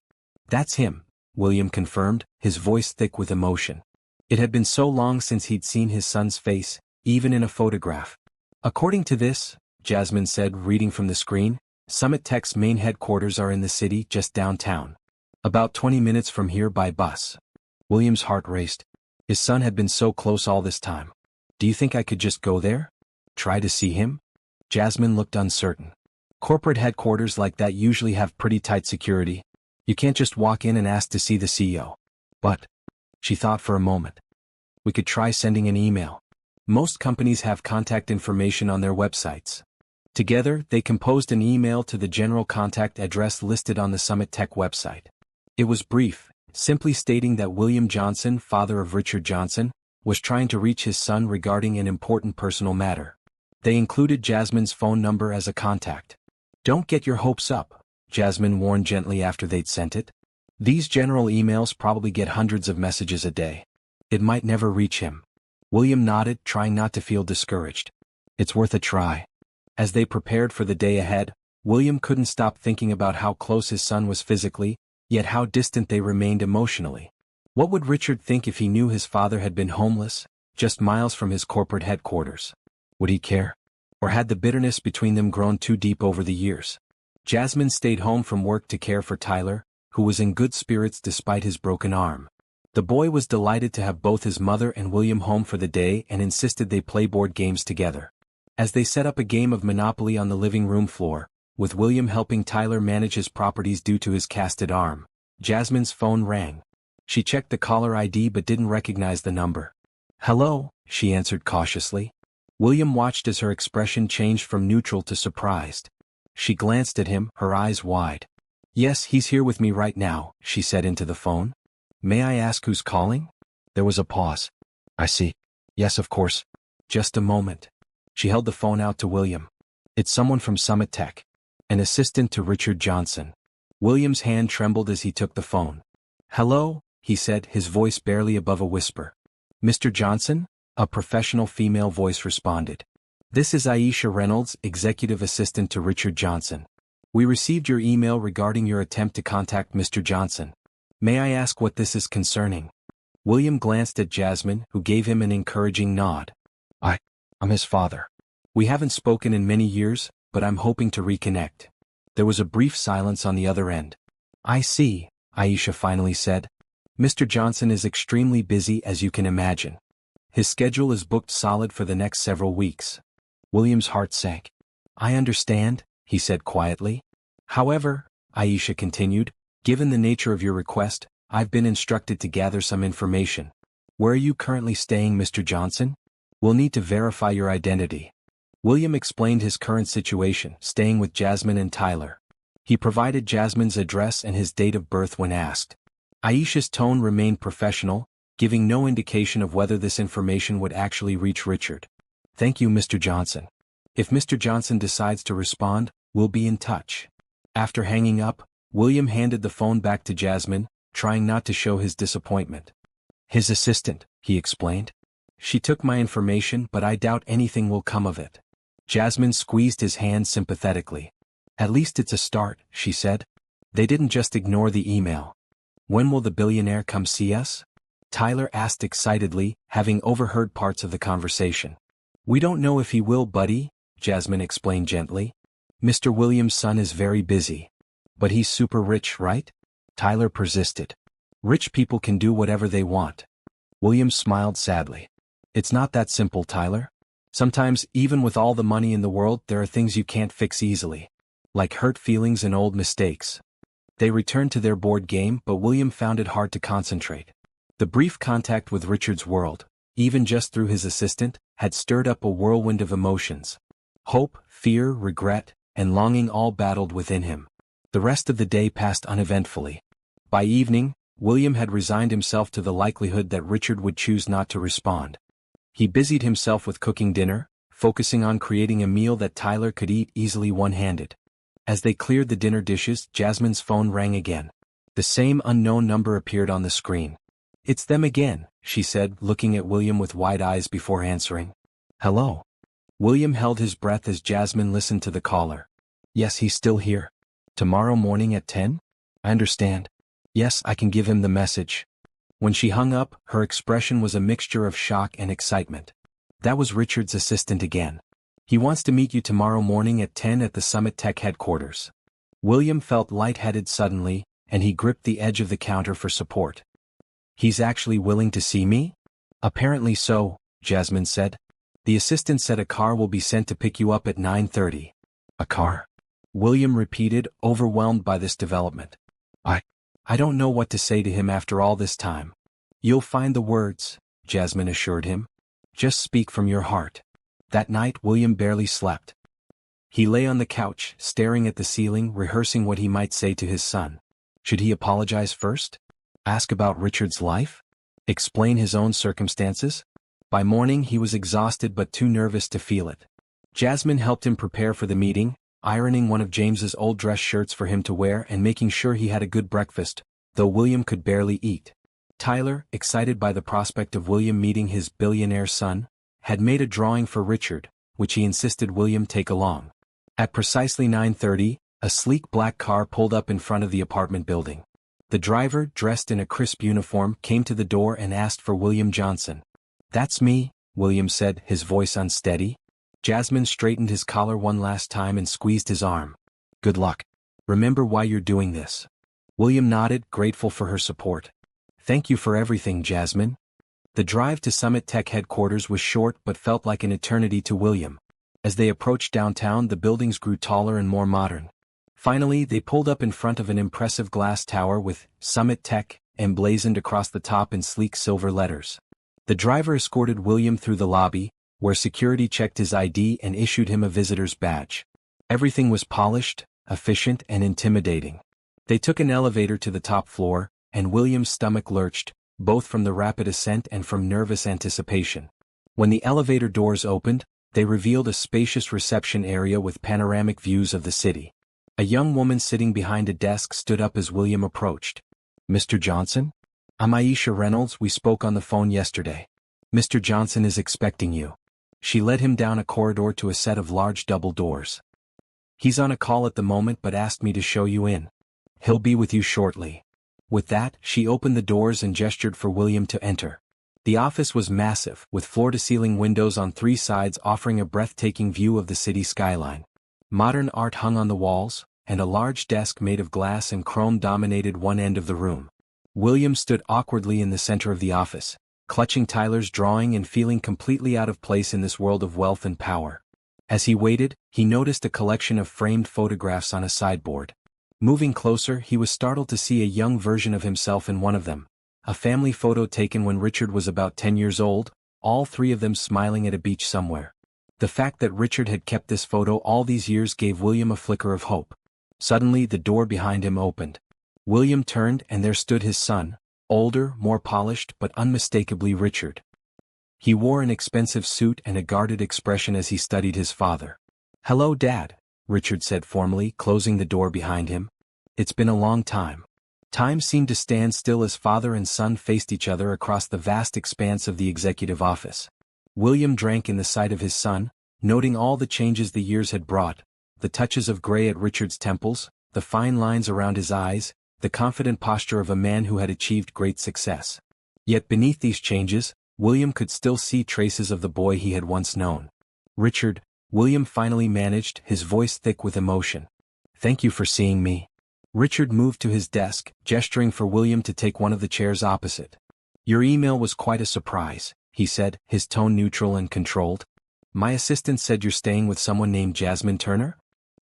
"That's him," William confirmed, his voice thick with emotion. It had been so long since he'd seen his son's face, even in a photograph. "According to this," Jasmine said, reading from the screen, "Summit Tech's main headquarters are in the city, just downtown. About 20 minutes from here by bus." William's heart raced. His son had been so close all this time. "Do you think I could just go there? Try to see him?" Jasmine looked uncertain. "Corporate headquarters like that usually have pretty tight security. You can't just walk in and ask to see the CEO. But," she thought for a moment, "we could try sending an email. Most companies have contact information on their websites." Together, they composed an email to the general contact address listed on the Summit Tech website. It was brief, simply stating that William Johnson, father of Richard Johnson, was trying to reach his son regarding an important personal matter. They included Jasmine's phone number as a contact. "Don't get your hopes up," Jasmine warned gently after they'd sent it. These general emails probably get hundreds of messages a day. It might never reach him. William nodded, trying not to feel discouraged. It's worth a try. As they prepared for the day ahead, William couldn't stop thinking about how close his son was physically, yet how distant they remained emotionally. What would Richard think if he knew his father had been homeless, just miles from his corporate headquarters? Would he care? Or had the bitterness between them grown too deep over the years? Jasmine stayed home from work to care for Tyler, who was in good spirits despite his broken arm. The boy was delighted to have both his mother and William home for the day and insisted they play board games together. As they set up a game of Monopoly on the living room floor, with William helping Tyler manage his properties due to his casted arm, Jasmine's phone rang. She checked the caller ID but didn't recognize the number. "Hello," she answered cautiously. William watched as her expression changed from neutral to surprised. She glanced at him, her eyes wide. "Yes, he's here with me right now," she said into the phone. "May I ask who's calling?" There was a pause. "I see. Yes, of course. Just a moment." She held the phone out to William. "It's someone from Summit Tech. An assistant to Richard Johnson." William's hand trembled as he took the phone. "Hello," he said, his voice barely above a whisper. "Mr. Johnson?" A professional female voice responded. "This is Aisha Reynolds, executive assistant to Richard Johnson. We received your email regarding your attempt to contact Mr. Johnson. May I ask what this is concerning?" William glanced at Jasmine, who gave him an encouraging nod. I'm his father. We haven't spoken in many years, but I'm hoping to reconnect." There was a brief silence on the other end. "I see," Aisha finally said. "Mr. Johnson is extremely busy, as you can imagine. His schedule is booked solid for the next several weeks." William's heart sank. "I understand," he said quietly. "However," Aisha continued, "given the nature of your request, I've been instructed to gather some information. Where are you currently staying, Mr. Johnson? We'll need to verify your identity." William explained his current situation, staying with Jasmine and Tyler. He provided Jasmine's address and his date of birth when asked. Aisha's tone remained professional, giving no indication of whether this information would actually reach Richard. "Thank you, Mr. Johnson. If Mr. Johnson decides to respond, we'll be in touch." After hanging up, William handed the phone back to Jasmine, trying not to show his disappointment. "His assistant," he explained. "She took my information, but I doubt anything will come of it." Jasmine squeezed his hand sympathetically. "At least it's a start," she said. "They didn't just ignore the email." "When will the billionaire come see us?" Tyler asked excitedly, having overheard parts of the conversation. "We don't know if he will, buddy," Jasmine explained gently. "Mr. Williams' son is very busy." "But he's super rich, right?" Tyler persisted. "Rich people can do whatever they want." Williams smiled sadly. "It's not that simple, Tyler. Sometimes, even with all the money in the world, there are things you can't fix easily. Like hurt feelings and old mistakes." They returned to their board game, but William found it hard to concentrate. The brief contact with Richard's world, even just through his assistant, had stirred up a whirlwind of emotions. Hope, fear, regret, and longing all battled within him. The rest of the day passed uneventfully. By evening, William had resigned himself to the likelihood that Richard would choose not to respond. He busied himself with cooking dinner, focusing on creating a meal that Tyler could eat easily one-handed. As they cleared the dinner dishes, Jasmine's phone rang again. The same unknown number appeared on the screen. "It's them again," she said, looking at William with wide eyes before answering. "Hello." William held his breath as Jasmine listened to the caller. "Yes, he's still here. Tomorrow morning at 10? I understand. Yes, I can give him the message." When she hung up, her expression was a mixture of shock and excitement. That was Richard's assistant again. "He wants to meet you tomorrow morning at 10 at the Summit Tech headquarters." William felt lightheaded suddenly, and he gripped the edge of the counter for support. "He's actually willing to see me?" "Apparently so," Jasmine said. "The assistant said a car will be sent to pick you up at 9:30. "A car?" William repeated, overwhelmed by this development. I don't know what to say to him after all this time." "You'll find the words," Jasmine assured him. "Just speak from your heart." That night William barely slept. He lay on the couch, staring at the ceiling, rehearsing what he might say to his son. Should he apologize first? Ask about Richard's life? Explain his own circumstances? By morning he was exhausted but too nervous to feel it. Jasmine helped him prepare for the meeting, ironing one of James's old dress shirts for him to wear and making sure he had a good breakfast, though William could barely eat. Tyler, excited by the prospect of William meeting his billionaire son, had made a drawing for Richard, which he insisted William take along. At precisely 9:30, a sleek black car pulled up in front of the apartment building. The driver, dressed in a crisp uniform, came to the door and asked for William Johnson. "That's me," William said, his voice unsteady. Jasmine straightened his collar one last time and squeezed his arm. "Good luck. Remember why you're doing this." William nodded, grateful for her support. "Thank you for everything, Jasmine." The drive to Summit Tech headquarters was short but felt like an eternity to William. As they approached downtown, the buildings grew taller and more modern. Finally, they pulled up in front of an impressive glass tower with Summit Tech emblazoned across the top in sleek silver letters. The driver escorted William through the lobby, where security checked his ID and issued him a visitor's badge. Everything was polished, efficient, and intimidating. They took an elevator to the top floor, and William's stomach lurched, both from the rapid ascent and from nervous anticipation. When the elevator doors opened, they revealed a spacious reception area with panoramic views of the city. A young woman sitting behind a desk stood up as William approached. "Mr. Johnson? I'm Aisha Reynolds. We spoke on the phone yesterday. Mr. Johnson is expecting you." She led him down a corridor to a set of large double doors. "He's on a call at the moment but asked me to show you in. He'll be with you shortly." With that, she opened the doors and gestured for William to enter. The office was massive, with floor-to-ceiling windows on three sides offering a breathtaking view of the city skyline. Modern art hung on the walls, and a large desk made of glass and chrome dominated one end of the room. William stood awkwardly in the center of the office, clutching Tyler's drawing and feeling completely out of place in this world of wealth and power. As he waited, he noticed a collection of framed photographs on a sideboard. Moving closer, he was startled to see a young version of himself in one of them. A family photo taken when Richard was about 10 years old, all three of them smiling at a beach somewhere. The fact that Richard had kept this photo all these years gave William a flicker of hope. Suddenly, the door behind him opened. William turned and there stood his son, older, more polished, but unmistakably Richard. He wore an expensive suit and a guarded expression as he studied his father. "Hello, Dad," Richard said formally, closing the door behind him. "It's been a long time." Time seemed to stand still as father and son faced each other across the vast expanse of the executive office. William drank in the sight of his son, noting all the changes the years had brought, the touches of gray at Richard's temples, the fine lines around his eyes, the confident posture of a man who had achieved great success. Yet beneath these changes, William could still see traces of the boy he had once known. "Richard," William finally managed, his voice thick with emotion. "Thank you for seeing me." Richard moved to his desk, gesturing for William to take one of the chairs opposite. "Your email was quite a surprise," he said, his tone neutral and controlled. "My assistant said you're staying with someone named Jasmine Turner?"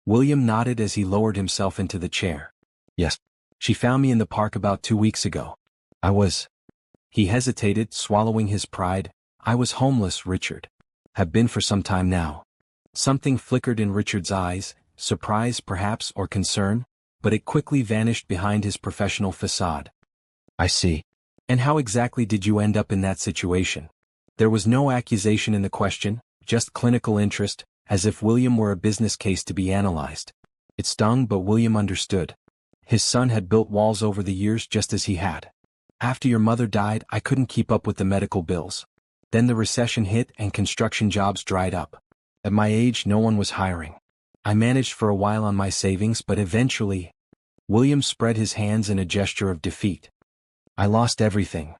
William nodded as he lowered himself into the chair. "Yes. She found me in the park about 2 weeks ago. I was..." He hesitated, swallowing his pride. "I was homeless, Richard. Have been for some time now." Something flickered in Richard's eyes, surprise perhaps or concern, but it quickly vanished behind his professional facade. "I see. And how exactly did you end up in that situation?" There was no accusation in the question, just clinical interest, as if William were a business case to be analyzed. It stung, but William understood. His son had built walls over the years just as he had. "After your mother died, I couldn't keep up with the medical bills. Then the recession hit and construction jobs dried up. At my age, no one was hiring. I managed for a while on my savings, but eventually..." William spread his hands in a gesture of defeat. "I lost everything."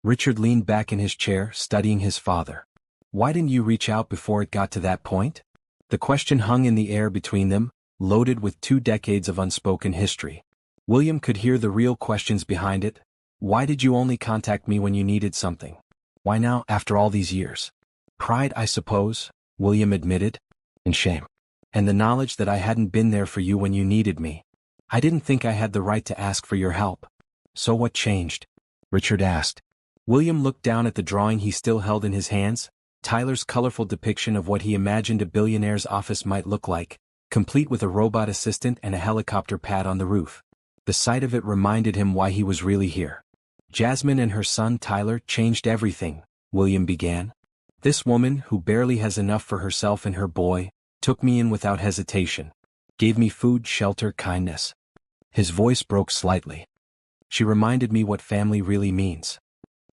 Richard leaned back in his chair, studying his father. "Why didn't you reach out before it got to that point?" The question hung in the air between them, loaded with 2 decades of unspoken history. William could hear the real questions behind it. "Why did you only contact me when you needed something? Why now, after all these years?" "Pride, I suppose," William admitted. "And shame. And the knowledge that I hadn't been there for you when you needed me. I didn't think I had the right to ask for your help." "So what changed?" Richard asked. William looked down at the drawing he still held in his hands, Tyler's colorful depiction of what he imagined a billionaire's office might look like, complete with a robot assistant and a helicopter pad on the roof. The sight of it reminded him why he was really here. "Jasmine and her son Tyler changed everything," William began. "This woman, who barely has enough for herself and her boy, took me in without hesitation. Gave me food, shelter, kindness." His voice broke slightly. She reminded me what family really means.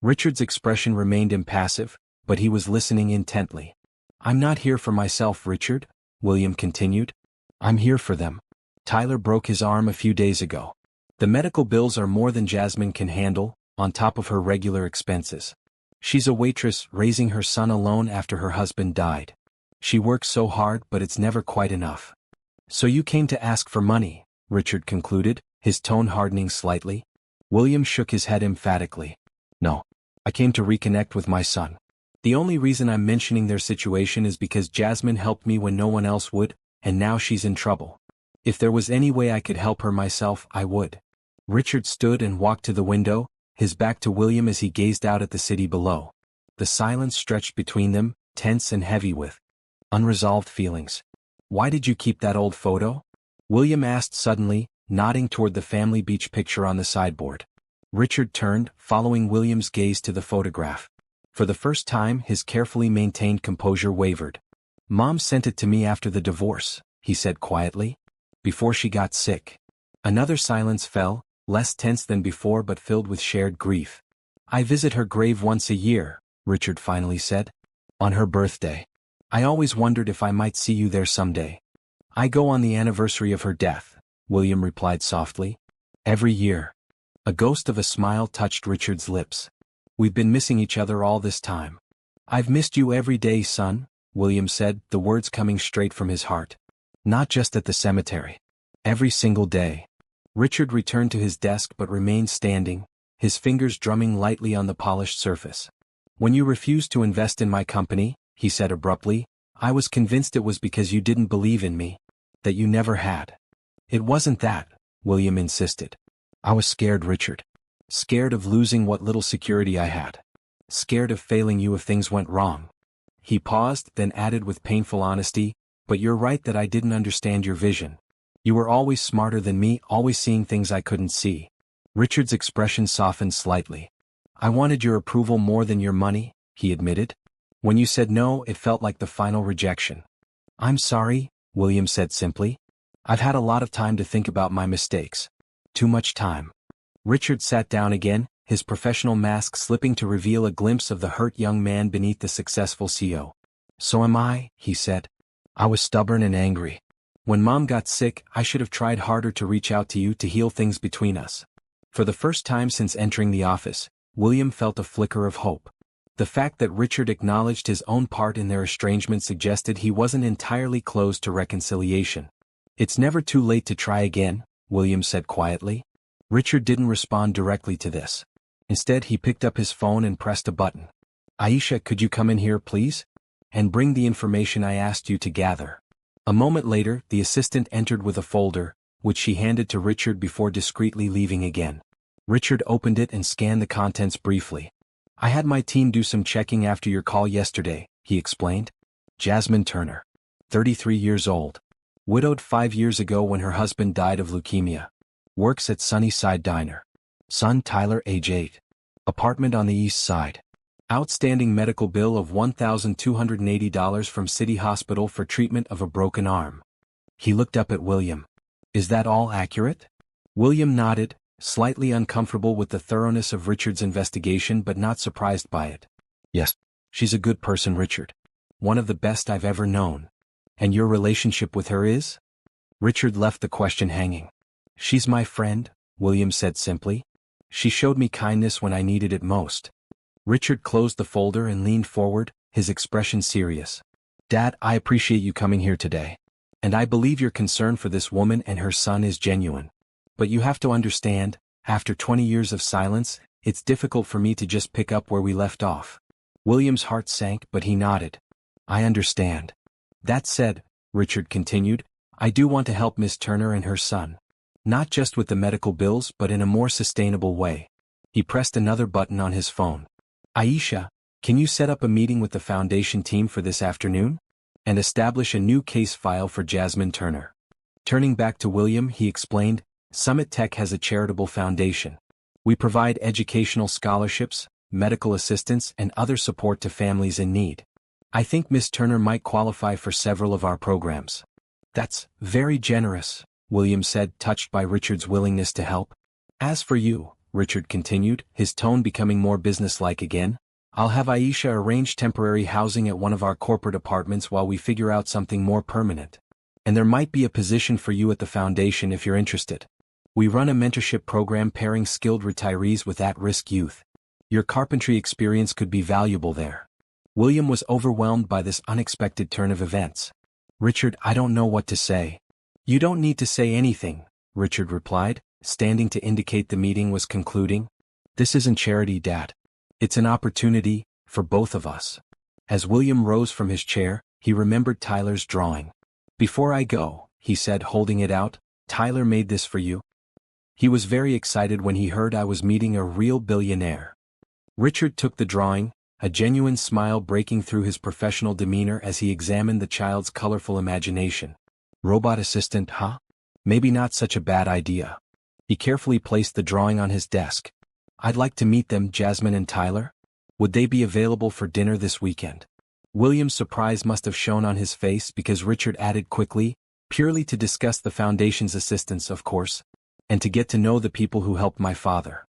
Richard's expression remained impassive, but he was listening intently. I'm not here for myself, Richard, William continued. I'm here for them. Tyler broke his arm a few days ago. The medical bills are more than Jasmine can handle, on top of her regular expenses. She's a waitress raising her son alone after her husband died. She works so hard, but it's never quite enough. So you came to ask for money, Richard concluded, his tone hardening slightly. William shook his head emphatically. No. I came to reconnect with my son. The only reason I'm mentioning their situation is because Jasmine helped me when no one else would, and now she's in trouble. If there was any way I could help her myself, I would. Richard stood and walked to the window, his back to William as he gazed out at the city below. The silence stretched between them, tense and heavy with unresolved feelings. Why did you keep that old photo? William asked suddenly, nodding toward the family beach picture on the sideboard. Richard turned, following William's gaze to the photograph. For the first time, his carefully maintained composure wavered. Mom sent it to me after the divorce, he said quietly. Before she got sick. Another silence fell, less tense than before but filled with shared grief. I visit her grave once a year, Richard finally said. On her birthday. I always wondered if I might see you there someday. I go on the anniversary of her death, William replied softly. Every year. A ghost of a smile touched Richard's lips. We've been missing each other all this time. I've missed you every day, son, William said, the words coming straight from his heart. Not just at the cemetery. Every single day. Richard returned to his desk but remained standing, his fingers drumming lightly on the polished surface. When you refused to invest in my company, he said abruptly, I was convinced it was because you didn't believe in me. That you never had. It wasn't that, William insisted. I was scared, Richard. Scared of losing what little security I had. Scared of failing you if things went wrong. He paused, then added with painful honesty, but you're right that I didn't understand your vision. You were always smarter than me, always seeing things I couldn't see. Richard's expression softened slightly. I wanted your approval more than your money, he admitted. When you said no, it felt like the final rejection. I'm sorry, William said simply. I've had a lot of time to think about my mistakes. Too much time. Richard sat down again, his professional mask slipping to reveal a glimpse of the hurt young man beneath the successful CEO. So am I, he said. I was stubborn and angry. When Mom got sick, I should have tried harder to reach out to you to heal things between us. For the first time since entering the office, William felt a flicker of hope. The fact that Richard acknowledged his own part in their estrangement suggested he wasn't entirely closed to reconciliation. It's never too late to try again, William said quietly. Richard didn't respond directly to this. Instead, he picked up his phone and pressed a button. Aisha, could you come in here, please? And bring the information I asked you to gather. A moment later, the assistant entered with a folder, which she handed to Richard before discreetly leaving again. Richard opened it and scanned the contents briefly. I had my team do some checking after your call yesterday, he explained. Jasmine Turner. 33 years old. Widowed 5 years ago when her husband died of leukemia. Works at Sunnyside Diner. Son Tyler, age 8. Apartment on the east side. Outstanding medical bill of $1,280 from City Hospital for treatment of a broken arm. He looked up at William. Is that all accurate? William nodded, slightly uncomfortable with the thoroughness of Richard's investigation but not surprised by it. Yes, she's a good person, Richard. One of the best I've ever known. And your relationship with her is? Richard left the question hanging. She's my friend, William said simply. She showed me kindness when I needed it most. Richard closed the folder and leaned forward, his expression serious. Dad, I appreciate you coming here today. And I believe your concern for this woman and her son is genuine. But you have to understand, after 20 years of silence, it's difficult for me to just pick up where we left off. William's heart sank, but he nodded. I understand. That said, Richard continued, I do want to help Miss Turner and her son. Not just with the medical bills but in a more sustainable way. He pressed another button on his phone. Aisha, can you set up a meeting with the foundation team for this afternoon? And establish a new case file for Jasmine Turner. Turning back to William, he explained, Summit Tech has a charitable foundation. We provide educational scholarships, medical assistance and other support to families in need. I think Miss Turner might qualify for several of our programs. That's very generous, William said, touched by Richard's willingness to help. As for you, Richard continued, his tone becoming more businesslike again. I'll have Aisha arrange temporary housing at one of our corporate apartments while we figure out something more permanent. And there might be a position for you at the foundation if you're interested. We run a mentorship program pairing skilled retirees with at-risk youth. Your carpentry experience could be valuable there. William was overwhelmed by this unexpected turn of events. Richard, I don't know what to say. You don't need to say anything, Richard replied, standing to indicate the meeting was concluding. This isn't charity, Dad. It's an opportunity, for both of us. As William rose from his chair, he remembered Tyler's drawing. Before I go, he said, holding it out, Tyler made this for you. He was very excited when he heard I was meeting a real billionaire. Richard took the drawing, a genuine smile breaking through his professional demeanor as he examined the child's colorful imagination. Robot assistant, huh? Maybe not such a bad idea. He carefully placed the drawing on his desk. I'd like to meet them, Jasmine and Tyler. Would they be available for dinner this weekend? William's surprise must have shown on his face because Richard added quickly, purely to discuss the foundation's assistance, of course, and to get to know the people who helped my father.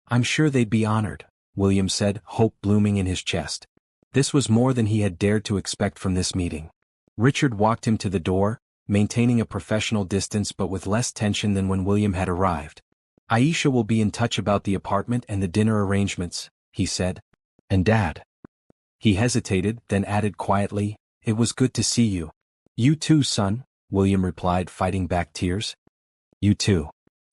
I'm sure they'd be honored, William said, hope blooming in his chest. This was more than he had dared to expect from this meeting. Richard walked him to the door, maintaining a professional distance but with less tension than when William had arrived. Aisha will be in touch about the apartment and the dinner arrangements, he said. And Dad. He hesitated, then added quietly, it was good to see you. You too, son, William replied, fighting back tears. You too.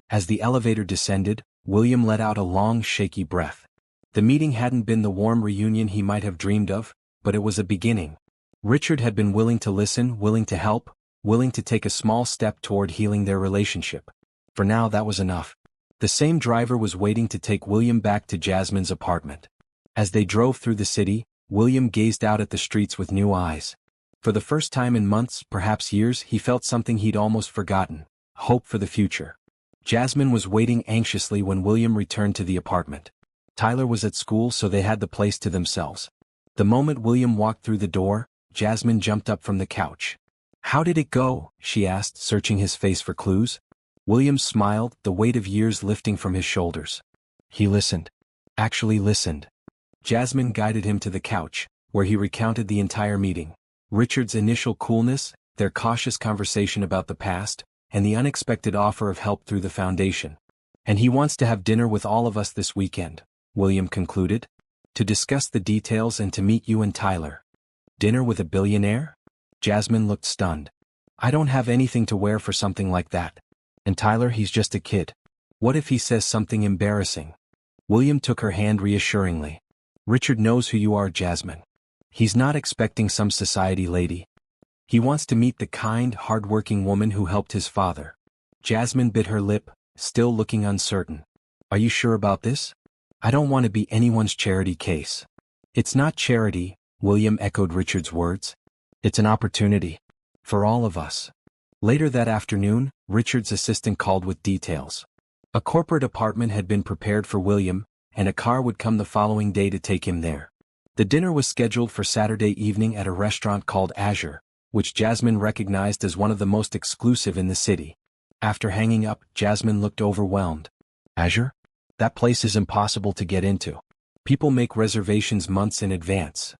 As the elevator descended, William let out a long, shaky breath. The meeting hadn't been the warm reunion he might have dreamed of, but it was a beginning. Richard had been willing to listen, willing to help, willing to take a small step toward healing their relationship. For now that was enough. The same driver was waiting to take William back to Jasmine's apartment. As they drove through the city, William gazed out at the streets with new eyes. For the first time in months, perhaps years, he felt something he'd almost forgotten, hope for the future. Jasmine was waiting anxiously when William returned to the apartment. Tyler was at school, so they had the place to themselves. The moment William walked through the door, Jasmine jumped up from the couch. How did it go? She asked, searching his face for clues. William smiled, the weight of years lifting from his shoulders. He listened. Actually listened. Jasmine guided him to the couch, where he recounted the entire meeting. Richard's initial coolness, their cautious conversation about the past, and the unexpected offer of help through the foundation. And he wants to have dinner with all of us this weekend, William concluded. To discuss the details and to meet you and Tyler. Dinner with a billionaire? Jasmine looked stunned. I don't have anything to wear for something like that. And Tyler, he's just a kid. What if he says something embarrassing? William took her hand reassuringly. Richard knows who you are, Jasmine. He's not expecting some society lady. He wants to meet the kind, hard-working woman who helped his father. Jasmine bit her lip, still looking uncertain. Are you sure about this? I don't want to be anyone's charity case. It's not charity, William echoed Richard's words. It's an opportunity. For all of us. Later that afternoon, Richard's assistant called with details. A corporate apartment had been prepared for William, and a car would come the following day to take him there. The dinner was scheduled for Saturday evening at a restaurant called Azure, which Jasmine recognized as one of the most exclusive in the city. After hanging up, Jasmine looked overwhelmed. Azure? That place is impossible to get into. People make reservations months in advance.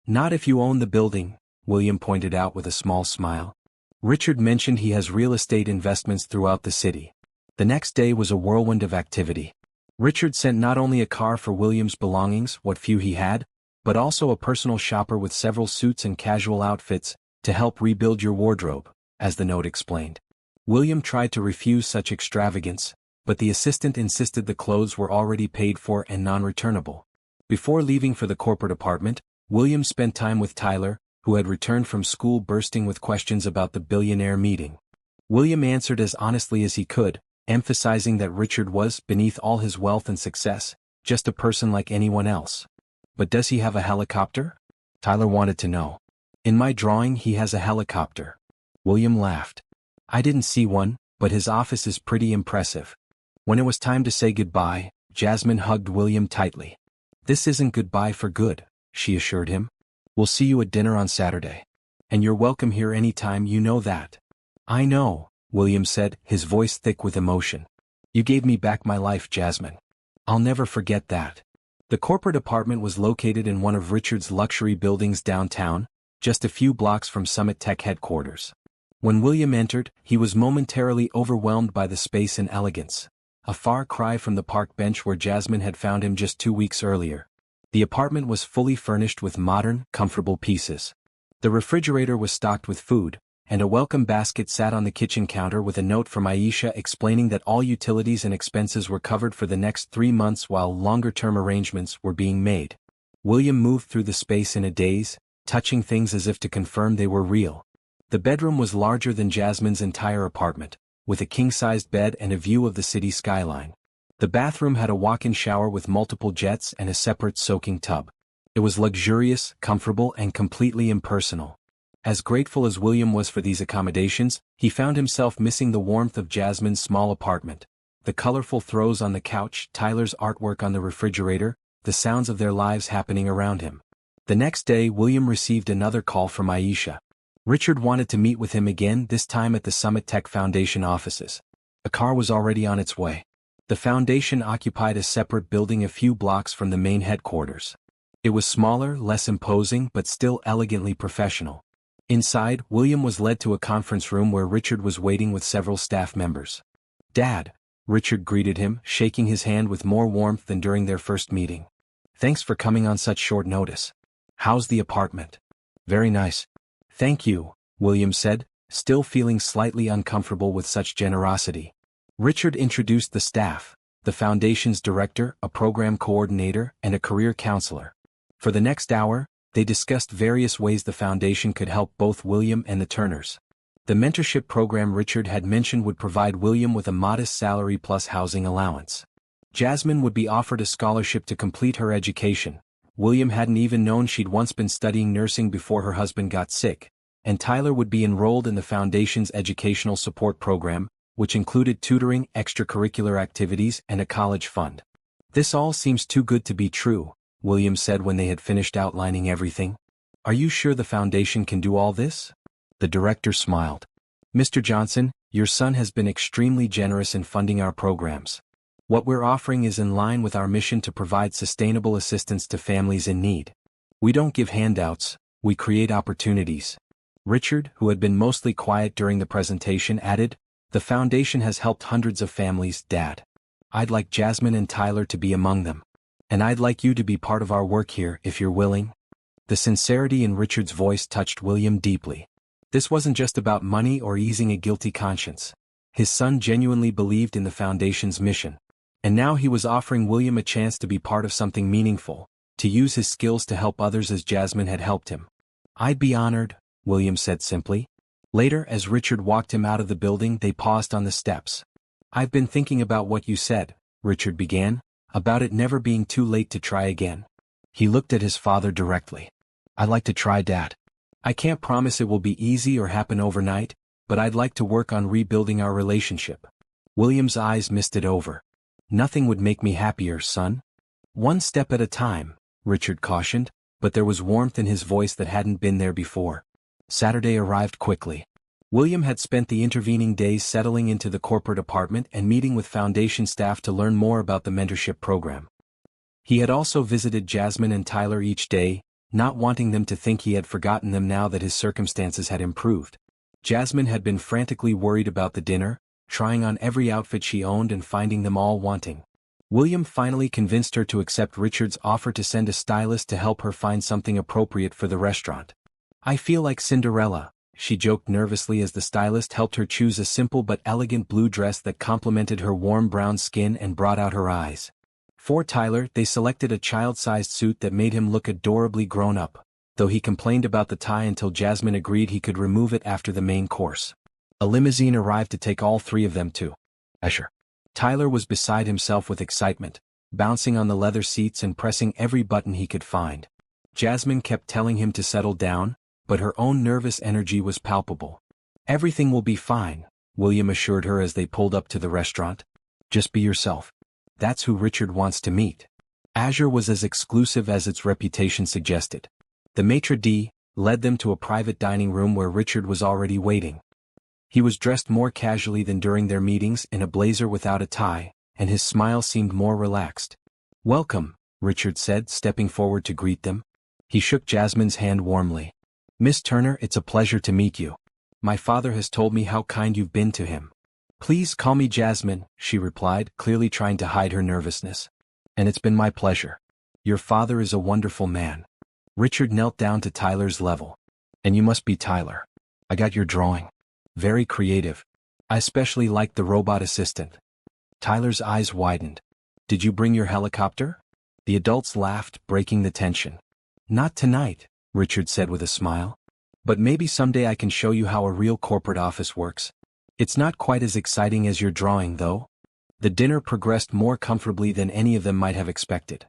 Not if you own the building, William pointed out with a small smile. Richard mentioned he has real estate investments throughout the city. The next day was a whirlwind of activity. Richard sent not only a car for William's belongings, what few he had, but also a personal shopper with several suits and casual outfits, to help rebuild your wardrobe, as the note explained. William tried to refuse such extravagance, but the assistant insisted the clothes were already paid for and non-returnable. Before leaving for the corporate apartment, William spent time with Tyler, who had returned from school bursting with questions about the billionaire meeting. William answered as honestly as he could, emphasizing that Richard was, beneath all his wealth and success, just a person like anyone else. But does he have a helicopter? Tyler wanted to know. In my drawing he has a helicopter. William laughed. I didn't see one, but his office is pretty impressive. When it was time to say goodbye, Jasmine hugged William tightly. This isn't goodbye for good, she assured him. We'll see you at dinner on Saturday. And you're welcome here anytime, you know that. I know, William said, his voice thick with emotion. You gave me back my life, Jasmine. I'll never forget that. The corporate apartment was located in one of Richard's luxury buildings downtown, just a few blocks from Summit Tech headquarters. When William entered, he was momentarily overwhelmed by the space and elegance. A far cry from the park bench where Jasmine had found him just 2 weeks earlier. The apartment was fully furnished with modern, comfortable pieces. The refrigerator was stocked with food, and a welcome basket sat on the kitchen counter with a note from Aisha explaining that all utilities and expenses were covered for the next 3 months while longer-term arrangements were being made. William moved through the space in a daze, touching things as if to confirm they were real. The bedroom was larger than Jasmine's entire apartment, with a king-sized bed and a view of the city skyline. The bathroom had a walk-in shower with multiple jets and a separate soaking tub. It was luxurious, comfortable, and completely impersonal. As grateful as William was for these accommodations, he found himself missing the warmth of Jasmine's small apartment. The colorful throws on the couch, Tyler's artwork on the refrigerator, the sounds of their lives happening around him. The next day, William received another call from Aisha. Richard wanted to meet with him again, this time at the Summit Tech Foundation offices. A car was already on its way. The foundation occupied a separate building a few blocks from the main headquarters. It was smaller, less imposing, but still elegantly professional. Inside, William was led to a conference room where Richard was waiting with several staff members. "Dad," Richard greeted him, shaking his hand with more warmth than during their first meeting. "Thanks for coming on such short notice. How's the apartment?" "Very nice. Thank you," William said, still feeling slightly uncomfortable with such generosity. Richard introduced the staff, the foundation's director, a program coordinator, and a career counselor. For the next hour, they discussed various ways the foundation could help both William and the Turners. The mentorship program Richard had mentioned would provide William with a modest salary plus housing allowance. Jasmine would be offered a scholarship to complete her education. William hadn't even known she'd once been studying nursing before her husband got sick, and Tyler would be enrolled in the foundation's educational support program, which included tutoring, extracurricular activities, and a college fund. "This all seems too good to be true," William said when they had finished outlining everything. "Are you sure the foundation can do all this?" The director smiled. "Mr. Johnson, your son has been extremely generous in funding our programs. What we're offering is in line with our mission to provide sustainable assistance to families in need. We don't give handouts, we create opportunities." Richard, who had been mostly quiet during the presentation, added, "The foundation has helped hundreds of families, Dad. I'd like Jasmine and Tyler to be among them. And I'd like you to be part of our work here if you're willing." The sincerity in Richard's voice touched William deeply. This wasn't just about money or easing a guilty conscience. His son genuinely believed in the foundation's mission. And now he was offering William a chance to be part of something meaningful, to use his skills to help others as Jasmine had helped him. "I'd be honored," William said simply. Later, as Richard walked him out of the building, they paused on the steps. "I've been thinking about what you said," Richard began, "about it never being too late to try again." He looked at his father directly. "I'd like to try, Dad. I can't promise it will be easy or happen overnight, but I'd like to work on rebuilding our relationship." William's eyes misted over. "Nothing would make me happier, son." "One step at a time," Richard cautioned, but there was warmth in his voice that hadn't been there before. Saturday arrived quickly. William had spent the intervening days settling into the corporate apartment and meeting with foundation staff to learn more about the mentorship program. He had also visited Jasmine and Tyler each day, not wanting them to think he had forgotten them now that his circumstances had improved. Jasmine had been frantically worried about the dinner, trying on every outfit she owned and finding them all wanting. William finally convinced her to accept Richard's offer to send a stylist to help her find something appropriate for the restaurant. "I feel like Cinderella," she joked nervously as the stylist helped her choose a simple but elegant blue dress that complemented her warm brown skin and brought out her eyes. For Tyler, they selected a child-sized suit that made him look adorably grown up, though he complained about the tie until Jasmine agreed he could remove it after the main course. A limousine arrived to take all three of them to Escher. Tyler was beside himself with excitement, bouncing on the leather seats and pressing every button he could find. Jasmine kept telling him to settle down, but her own nervous energy was palpable. "Everything will be fine," William assured her as they pulled up to the restaurant. "Just be yourself. That's who Richard wants to meet." Azure was as exclusive as its reputation suggested. The maitre d' led them to a private dining room where Richard was already waiting. He was dressed more casually than during their meetings, in a blazer without a tie, and his smile seemed more relaxed. "Welcome," Richard said, stepping forward to greet them. He shook Jasmine's hand warmly. "Miss Turner, it's a pleasure to meet you. My father has told me how kind you've been to him." "Please call me Jasmine," she replied, clearly trying to hide her nervousness. "And it's been my pleasure. Your father is a wonderful man." Richard knelt down to Tyler's level. "And you must be Tyler. I got your drawing. Very creative. I especially liked the robot assistant." Tyler's eyes widened. "Did you bring your helicopter?" The adults laughed, breaking the tension. "Not tonight," Richard said with a smile. "But maybe someday I can show you how a real corporate office works. It's not quite as exciting as your drawing, though." The dinner progressed more comfortably than any of them might have expected.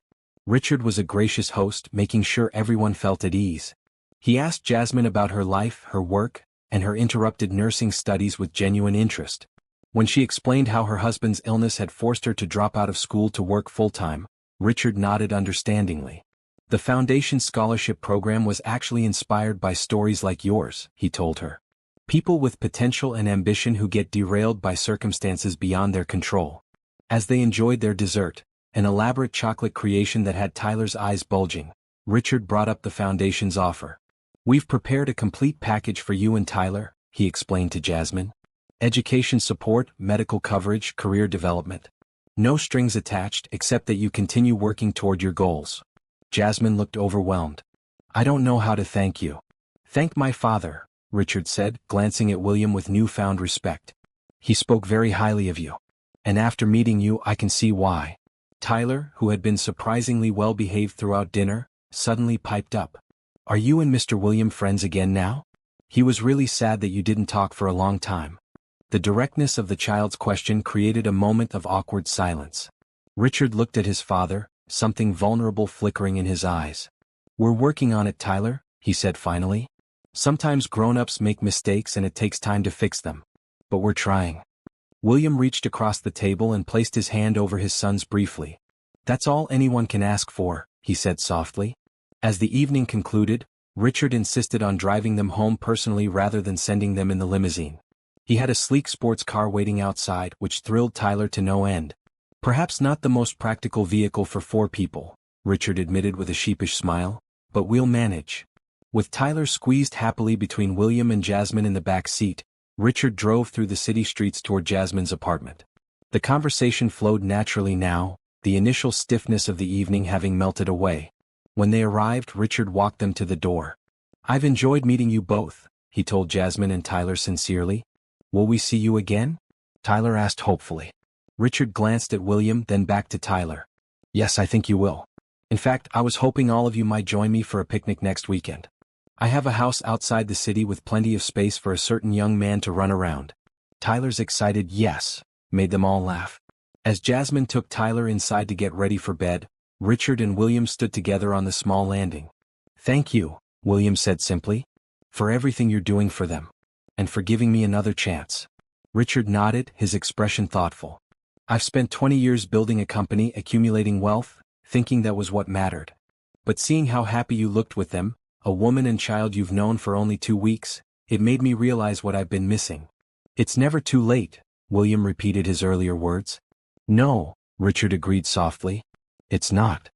Richard was a gracious host, making sure everyone felt at ease. He asked Jasmine about her life, her work, and her interrupted nursing studies with genuine interest. When she explained how her husband's illness had forced her to drop out of school to work full-time, Richard nodded understandingly. "The Foundation Scholarship Program was actually inspired by stories like yours," he told her. "People with potential and ambition who get derailed by circumstances beyond their control." As they enjoyed their dessert, an elaborate chocolate creation that had Tyler's eyes bulging, Richard brought up the Foundation's offer. "We've prepared a complete package for you and Tyler," he explained to Jasmine. "Education support, medical coverage, career development. No strings attached except that you continue working toward your goals." Jasmine looked overwhelmed. "I don't know how to thank you." "Thank my father," Richard said, glancing at William with newfound respect. "He spoke very highly of you. And after meeting you, I can see why." Tyler, who had been surprisingly well behaved throughout dinner, suddenly piped up. "Are you and Mr. William friends again now? He was really sad that you didn't talk for a long time." The directness of the child's question created a moment of awkward silence. Richard looked at his father, something vulnerable flickering in his eyes. "We're working on it, Tyler," he said finally. "Sometimes grown-ups make mistakes and it takes time to fix them. But we're trying." William reached across the table and placed his hand over his son's briefly. "That's all anyone can ask for," he said softly. As the evening concluded, Richard insisted on driving them home personally rather than sending them in the limousine. He had a sleek sports car waiting outside, which thrilled Tyler to no end. "Perhaps not the most practical vehicle for 4 people," Richard admitted with a sheepish smile, "but we'll manage." With Tyler squeezed happily between William and Jasmine in the back seat, Richard drove through the city streets toward Jasmine's apartment. The conversation flowed naturally now, the initial stiffness of the evening having melted away. When they arrived, Richard walked them to the door. "I've enjoyed meeting you both," he told Jasmine and Tyler sincerely. "Will we see you again?" Tyler asked hopefully. Richard glanced at William, then back to Tyler. "Yes, I think you will. In fact, I was hoping all of you might join me for a picnic next weekend. I have a house outside the city with plenty of space for a certain young man to run around." Tyler's excited "yes" made them all laugh. As Jasmine took Tyler inside to get ready for bed, Richard and William stood together on the small landing. "Thank you," William said simply, "for everything you're doing for them. And for giving me another chance." Richard nodded, his expression thoughtful. "I've spent 20 years building a company, accumulating wealth, thinking that was what mattered. But seeing how happy you looked with them, a woman and child you've known for only 2 weeks, it made me realize what I've been missing." "It's never too late," William repeated his earlier words. "No," Richard agreed softly. "It's not."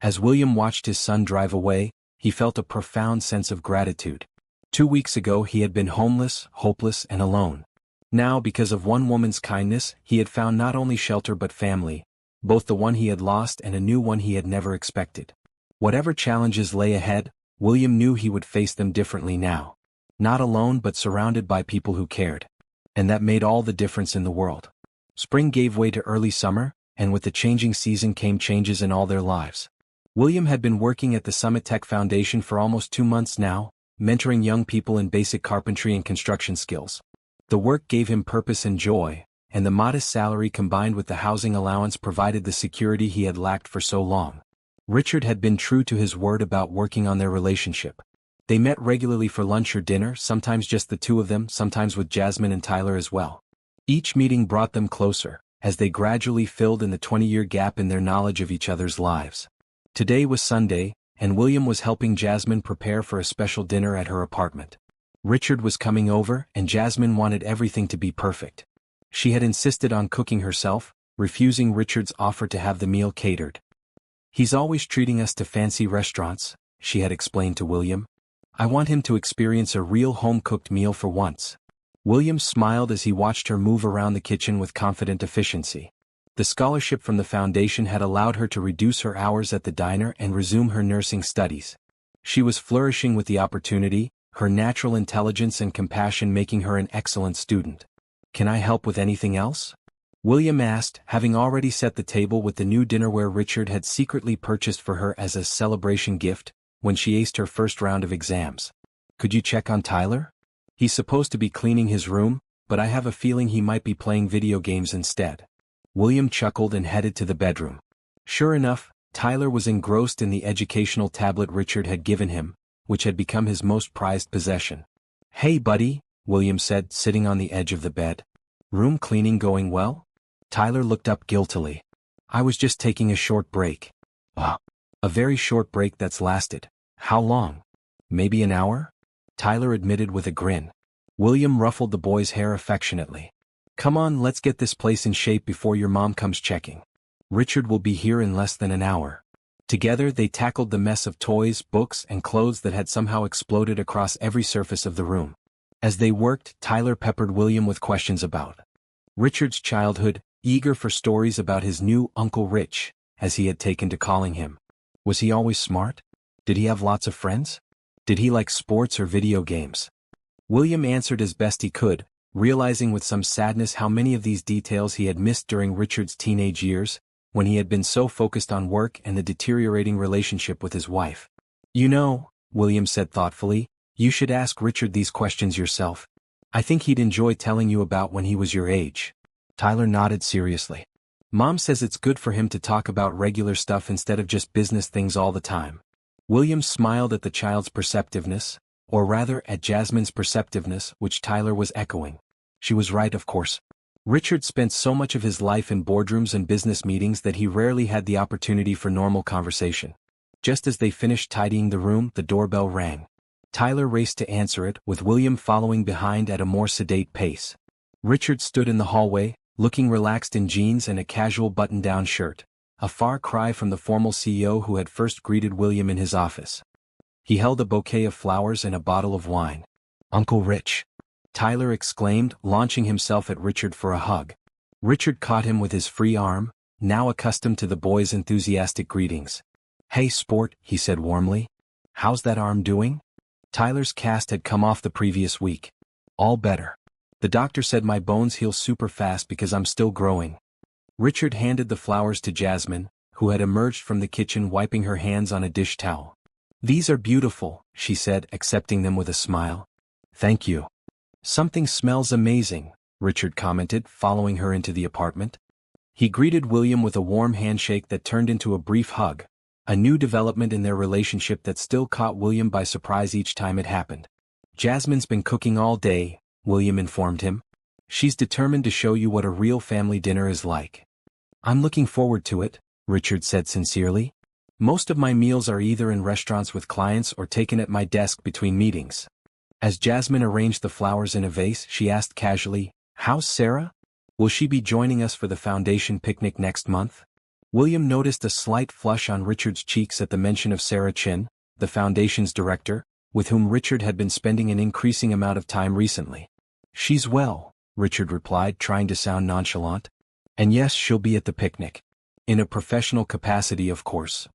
As William watched his son drive away, he felt a profound sense of gratitude. 2 weeks ago he had been homeless, hopeless, and alone. Now, because of one woman's kindness, he had found not only shelter but family, both the one he had lost and a new one he had never expected. Whatever challenges lay ahead, William knew he would face them differently now. Not alone but surrounded by people who cared. And that made all the difference in the world. Spring gave way to early summer, and with the changing season came changes in all their lives. William had been working at the Summit Tech Foundation for almost 2 months now, mentoring young people in basic carpentry and construction skills. The work gave him purpose and joy, and the modest salary combined with the housing allowance provided the security he had lacked for so long. Richard had been true to his word about working on their relationship. They met regularly for lunch or dinner, sometimes just the two of them, sometimes with Jasmine and Tyler as well. Each meeting brought them closer, as they gradually filled in the 20-year gap in their knowledge of each other's lives. Today was Sunday, and William was helping Jasmine prepare for a special dinner at her apartment. Richard was coming over, and Jasmine wanted everything to be perfect. She had insisted on cooking herself, refusing Richard's offer to have the meal catered. "He's always treating us to fancy restaurants," she had explained to William. "I want him to experience a real home-cooked meal for once." William smiled as he watched her move around the kitchen with confident efficiency. The scholarship from the foundation had allowed her to reduce her hours at the diner and resume her nursing studies. She was flourishing with the opportunity, her natural intelligence and compassion making her an excellent student. "Can I help with anything else?" William asked, having already set the table with the new dinnerware Richard had secretly purchased for her as a celebration gift when she aced her first round of exams. "Could you check on Tyler? He's supposed to be cleaning his room, but I have a feeling he might be playing video games instead." William chuckled and headed to the bedroom. Sure enough, Tyler was engrossed in the educational tablet Richard had given him, which had become his most prized possession. "Hey buddy," William said, sitting on the edge of the bed. "Room cleaning going well?" Tyler looked up guiltily. "I was just taking a short break." "Ah, a very short break that's lasted. How long? Maybe an hour?" Tyler admitted with a grin. William ruffled the boy's hair affectionately. "Come on, let's get this place in shape before your mom comes checking. Richard will be here in less than an hour." Together they tackled the mess of toys, books, and clothes that had somehow exploded across every surface of the room. As they worked, Tyler peppered William with questions about Richard's childhood, eager for stories about his new Uncle Rich, as he had taken to calling him. Was he always smart? Did he have lots of friends? Did he like sports or video games? William answered as best he could, realizing with some sadness how many of these details he had missed during Richard's teenage years, when he had been so focused on work and the deteriorating relationship with his wife. "You know," William said thoughtfully, "you should ask Richard these questions yourself. I think he'd enjoy telling you about when he was your age." Tyler nodded seriously. "Mom says it's good for him to talk about regular stuff instead of just business things all the time." William smiled at the child's perceptiveness, or rather at Jasmine's perceptiveness, which Tyler was echoing. She was right, of course. Richard spent so much of his life in boardrooms and business meetings that he rarely had the opportunity for normal conversation. Just as they finished tidying the room, the doorbell rang. Tyler raced to answer it, with William following behind at a more sedate pace. Richard stood in the hallway, looking relaxed in jeans and a casual button-down shirt, a far cry from the formal CEO who had first greeted William in his office. He held a bouquet of flowers and a bottle of wine. "Uncle Rich!" Tyler exclaimed, launching himself at Richard for a hug. Richard caught him with his free arm, now accustomed to the boy's enthusiastic greetings. "Hey sport," he said warmly. "How's that arm doing?" Tyler's cast had come off the previous week. "All better. The doctor said my bones heal super fast because I'm still growing." Richard handed the flowers to Jasmine, who had emerged from the kitchen wiping her hands on a dish towel. "These are beautiful," she said, accepting them with a smile. "Thank you." "Something smells amazing," Richard commented, following her into the apartment. He greeted William with a warm handshake that turned into a brief hug, a new development in their relationship that still caught William by surprise each time it happened. "Jasmine's been cooking all day," William informed him. "She's determined to show you what a real family dinner is like." "I'm looking forward to it," Richard said sincerely. "Most of my meals are either in restaurants with clients or taken at my desk between meetings." As Jasmine arranged the flowers in a vase, she asked casually, "How's Sarah? Will she be joining us for the foundation picnic next month?" William noticed a slight flush on Richard's cheeks at the mention of Sarah Chin, the foundation's director, with whom Richard had been spending an increasing amount of time recently. "She's well," Richard replied, trying to sound nonchalant. "And yes, she'll be at the picnic. In a professional capacity, of course."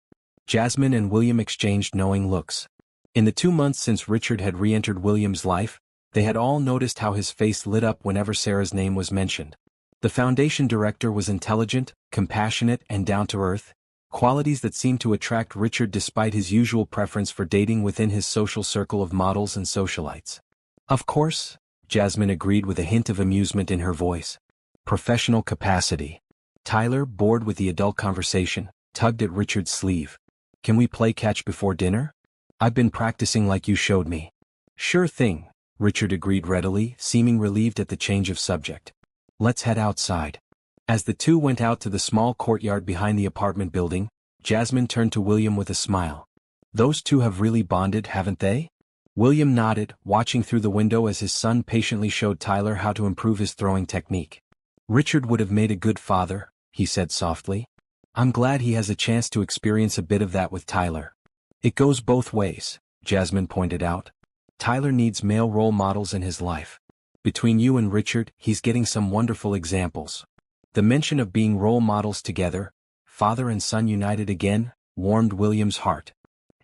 Jasmine and William exchanged knowing looks. In the 2 months since Richard had re-entered William's life, they had all noticed how his face lit up whenever Sarah's name was mentioned. The foundation director was intelligent, compassionate, and down-to-earth, qualities that seemed to attract Richard despite his usual preference for dating within his social circle of models and socialites. "Of course," Jasmine agreed with a hint of amusement in her voice. "Professional capacity." Tyler, bored with the adult conversation, tugged at Richard's sleeve. "Can we play catch before dinner? I've been practicing like you showed me." "Sure thing," Richard agreed readily, seeming relieved at the change of subject. "Let's head outside." As the two went out to the small courtyard behind the apartment building, Jasmine turned to William with a smile. "Those two have really bonded, haven't they?" William nodded, watching through the window as his son patiently showed Tyler how to improve his throwing technique. "Richard would have made a good father," he said softly. I'm glad he has a chance to experience a bit of that with Tyler. It goes both ways, Jasmine pointed out. Tyler needs male role models in his life. Between you and Richard, he's getting some wonderful examples. The mention of being role models together, father and son united again, warmed William's heart.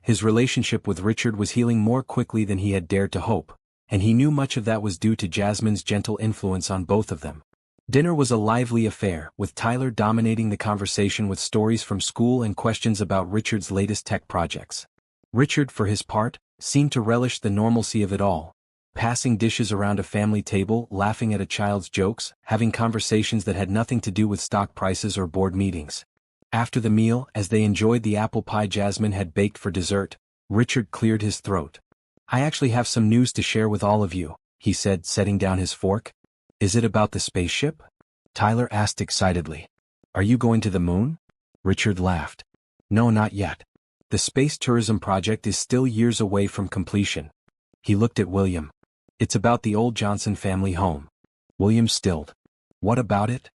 His relationship with Richard was healing more quickly than he had dared to hope, and he knew much of that was due to Jasmine's gentle influence on both of them. Dinner was a lively affair, with Tyler dominating the conversation with stories from school and questions about Richard's latest tech projects. Richard, for his part, seemed to relish the normalcy of it all, passing dishes around a family table, laughing at a child's jokes, having conversations that had nothing to do with stock prices or board meetings. After the meal, as they enjoyed the apple pie Jasmine had baked for dessert, Richard cleared his throat. I actually have some news to share with all of you, he said, setting down his fork. Is it about the spaceship? Tyler asked excitedly. Are you going to the moon? Richard laughed. No, not yet. The space tourism project is still years away from completion. He looked at William. It's about the old Johnson family home. William stilled. What about it?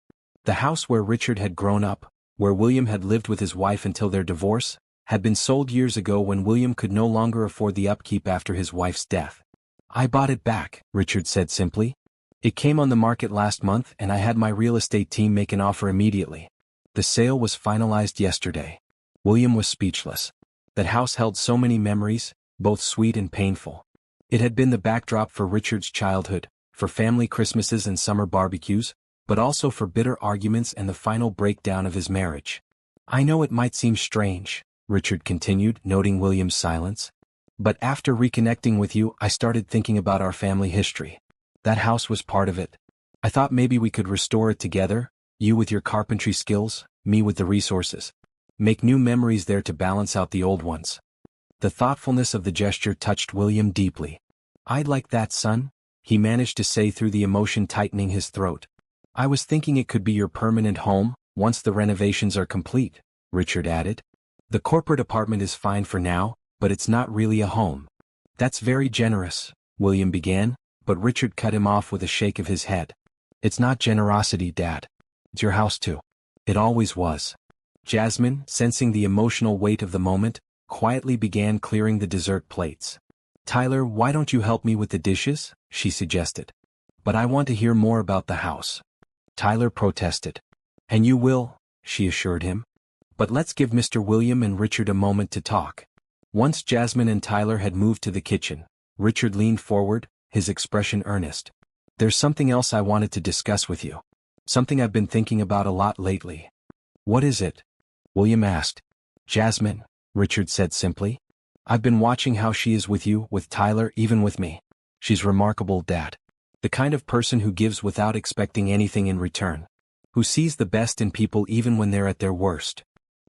The house where Richard had grown up, where William had lived with his wife until their divorce, had been sold years ago when William could no longer afford the upkeep after his wife's death. I bought it back, Richard said simply. It came on the market last month and I had my real estate team make an offer immediately. The sale was finalized yesterday. William was speechless. That house held so many memories, both sweet and painful. It had been the backdrop for Richard's childhood, for family Christmases and summer barbecues, but also for bitter arguments and the final breakdown of his marriage. I know it might seem strange, Richard continued, noting William's silence. But after reconnecting with you, I started thinking about our family history. That house was part of it. I thought maybe we could restore it together, you with your carpentry skills, me with the resources. Make new memories there to balance out the old ones. The thoughtfulness of the gesture touched William deeply. I'd like that, son, he managed to say through the emotion tightening his throat. I was thinking it could be your permanent home, once the renovations are complete, Richard added. The corporate apartment is fine for now, but it's not really a home. That's very generous, William began, but Richard cut him off with a shake of his head. It's not generosity, Dad. It's your house too. It always was. Jasmine, sensing the emotional weight of the moment, quietly began clearing the dessert plates. Tyler, why don't you help me with the dishes? She suggested. But I want to hear more about the house. Tyler protested. And you will, she assured him. But let's give Mr. William and Richard a moment to talk. Once Jasmine and Tyler had moved to the kitchen, Richard leaned forward, his expression earnest. There's something else I wanted to discuss with you. Something I've been thinking about a lot lately. What is it? William asked. Jasmine, Richard said simply. I've been watching how she is with you, with Tyler, even with me. She's remarkable, Dad. The kind of person who gives without expecting anything in return. Who sees the best in people even when they're at their worst.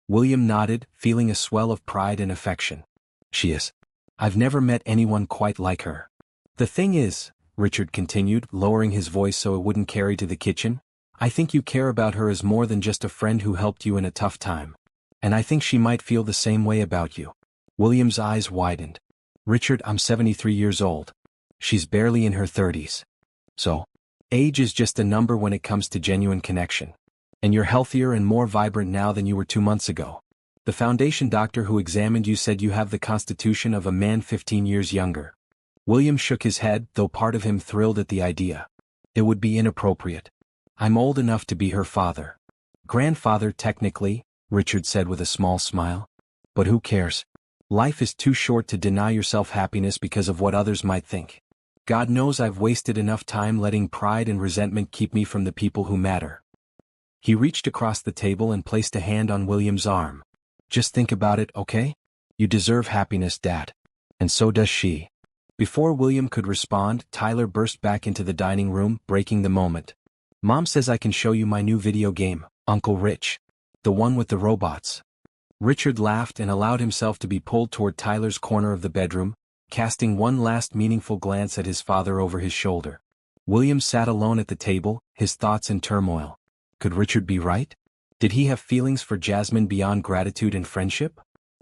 William nodded, feeling a swell of pride and affection. She is. I've never met anyone quite like her. The thing is, Richard continued, lowering his voice so it wouldn't carry to the kitchen, I think you care about her as more than just a friend who helped you in a tough time. And I think she might feel the same way about you. William's eyes widened. Richard, I'm 73 years old. She's barely in her 30s. So, age is just a number when it comes to genuine connection. And you're healthier and more vibrant now than you were 2 months ago. The foundation doctor who examined you said you have the constitution of a man 15 years younger. William shook his head, though part of him thrilled at the idea. It would be inappropriate. I'm old enough to be her father. Grandfather, technically, Richard said with a small smile. But who cares? Life is too short to deny yourself happiness because of what others might think. God knows I've wasted enough time letting pride and resentment keep me from the people who matter. He reached across the table and placed a hand on William's arm. Just think about it, okay? You deserve happiness, Dad. And so does she. Before William could respond, Tyler burst back into the dining room, breaking the moment. Mom says I can show you my new video game, Uncle Rich. The one with the robots. Richard laughed and allowed himself to be pulled toward Tyler's corner of the bedroom, casting one last meaningful glance at his father over his shoulder. William sat alone at the table, his thoughts in turmoil. Could Richard be right? Did he have feelings for Jasmine beyond gratitude and friendship?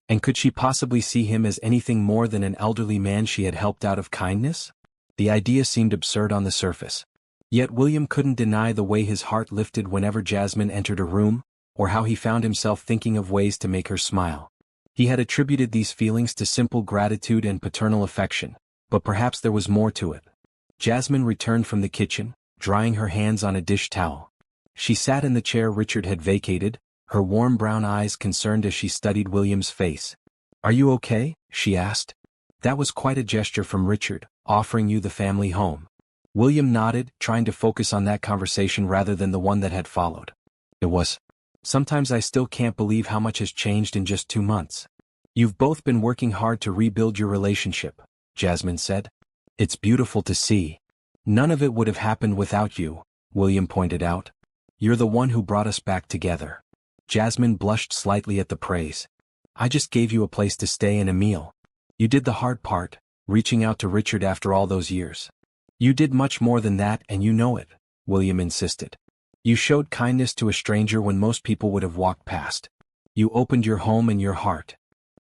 And could she possibly see him as anything more than an elderly man she had helped out of kindness? The idea seemed absurd on the surface. Yet William couldn't deny the way his heart lifted whenever Jasmine entered a room, or how he found himself thinking of ways to make her smile. He had attributed these feelings to simple gratitude and paternal affection, but perhaps there was more to it. Jasmine returned from the kitchen, drying her hands on a dish towel. She sat in the chair Richard had vacated, her warm brown eyes concerned as she studied William's face. "Are you okay?" she asked. "That was quite a gesture from Richard, offering you the family home." William nodded, trying to focus on that conversation rather than the one that had followed. "It was. Sometimes I still can't believe how much has changed in just 2 months." "You've both been working hard to rebuild your relationship," Jasmine said. "It's beautiful to see." "None of it would have happened without you," William pointed out. "You're the one who brought us back together." Jasmine blushed slightly at the praise. "I just gave you a place to stay and a meal. You did the hard part, reaching out to Richard after all those years." "You did much more than that and you know it," William insisted. "You showed kindness to a stranger when most people would have walked past. You opened your home and your heart."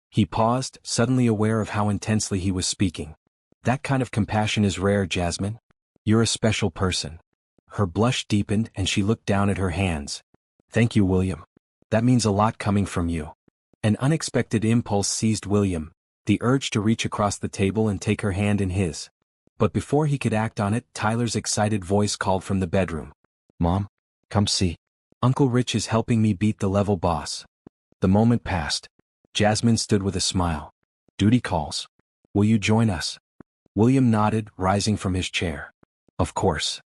He paused, suddenly aware of how intensely he was speaking. "That kind of compassion is rare, Jasmine. You're a special person." Her blush deepened and she looked down at her hands. "Thank you, William. That means a lot coming from you." An unexpected impulse seized William, the urge to reach across the table and take her hand in his. But before he could act on it, Tyler's excited voice called from the bedroom. "Mom, come see. Uncle Rich is helping me beat the level boss." The moment passed. Jasmine stood with a smile. "Duty calls. Will you join us?" William nodded, rising from his chair. "Of course."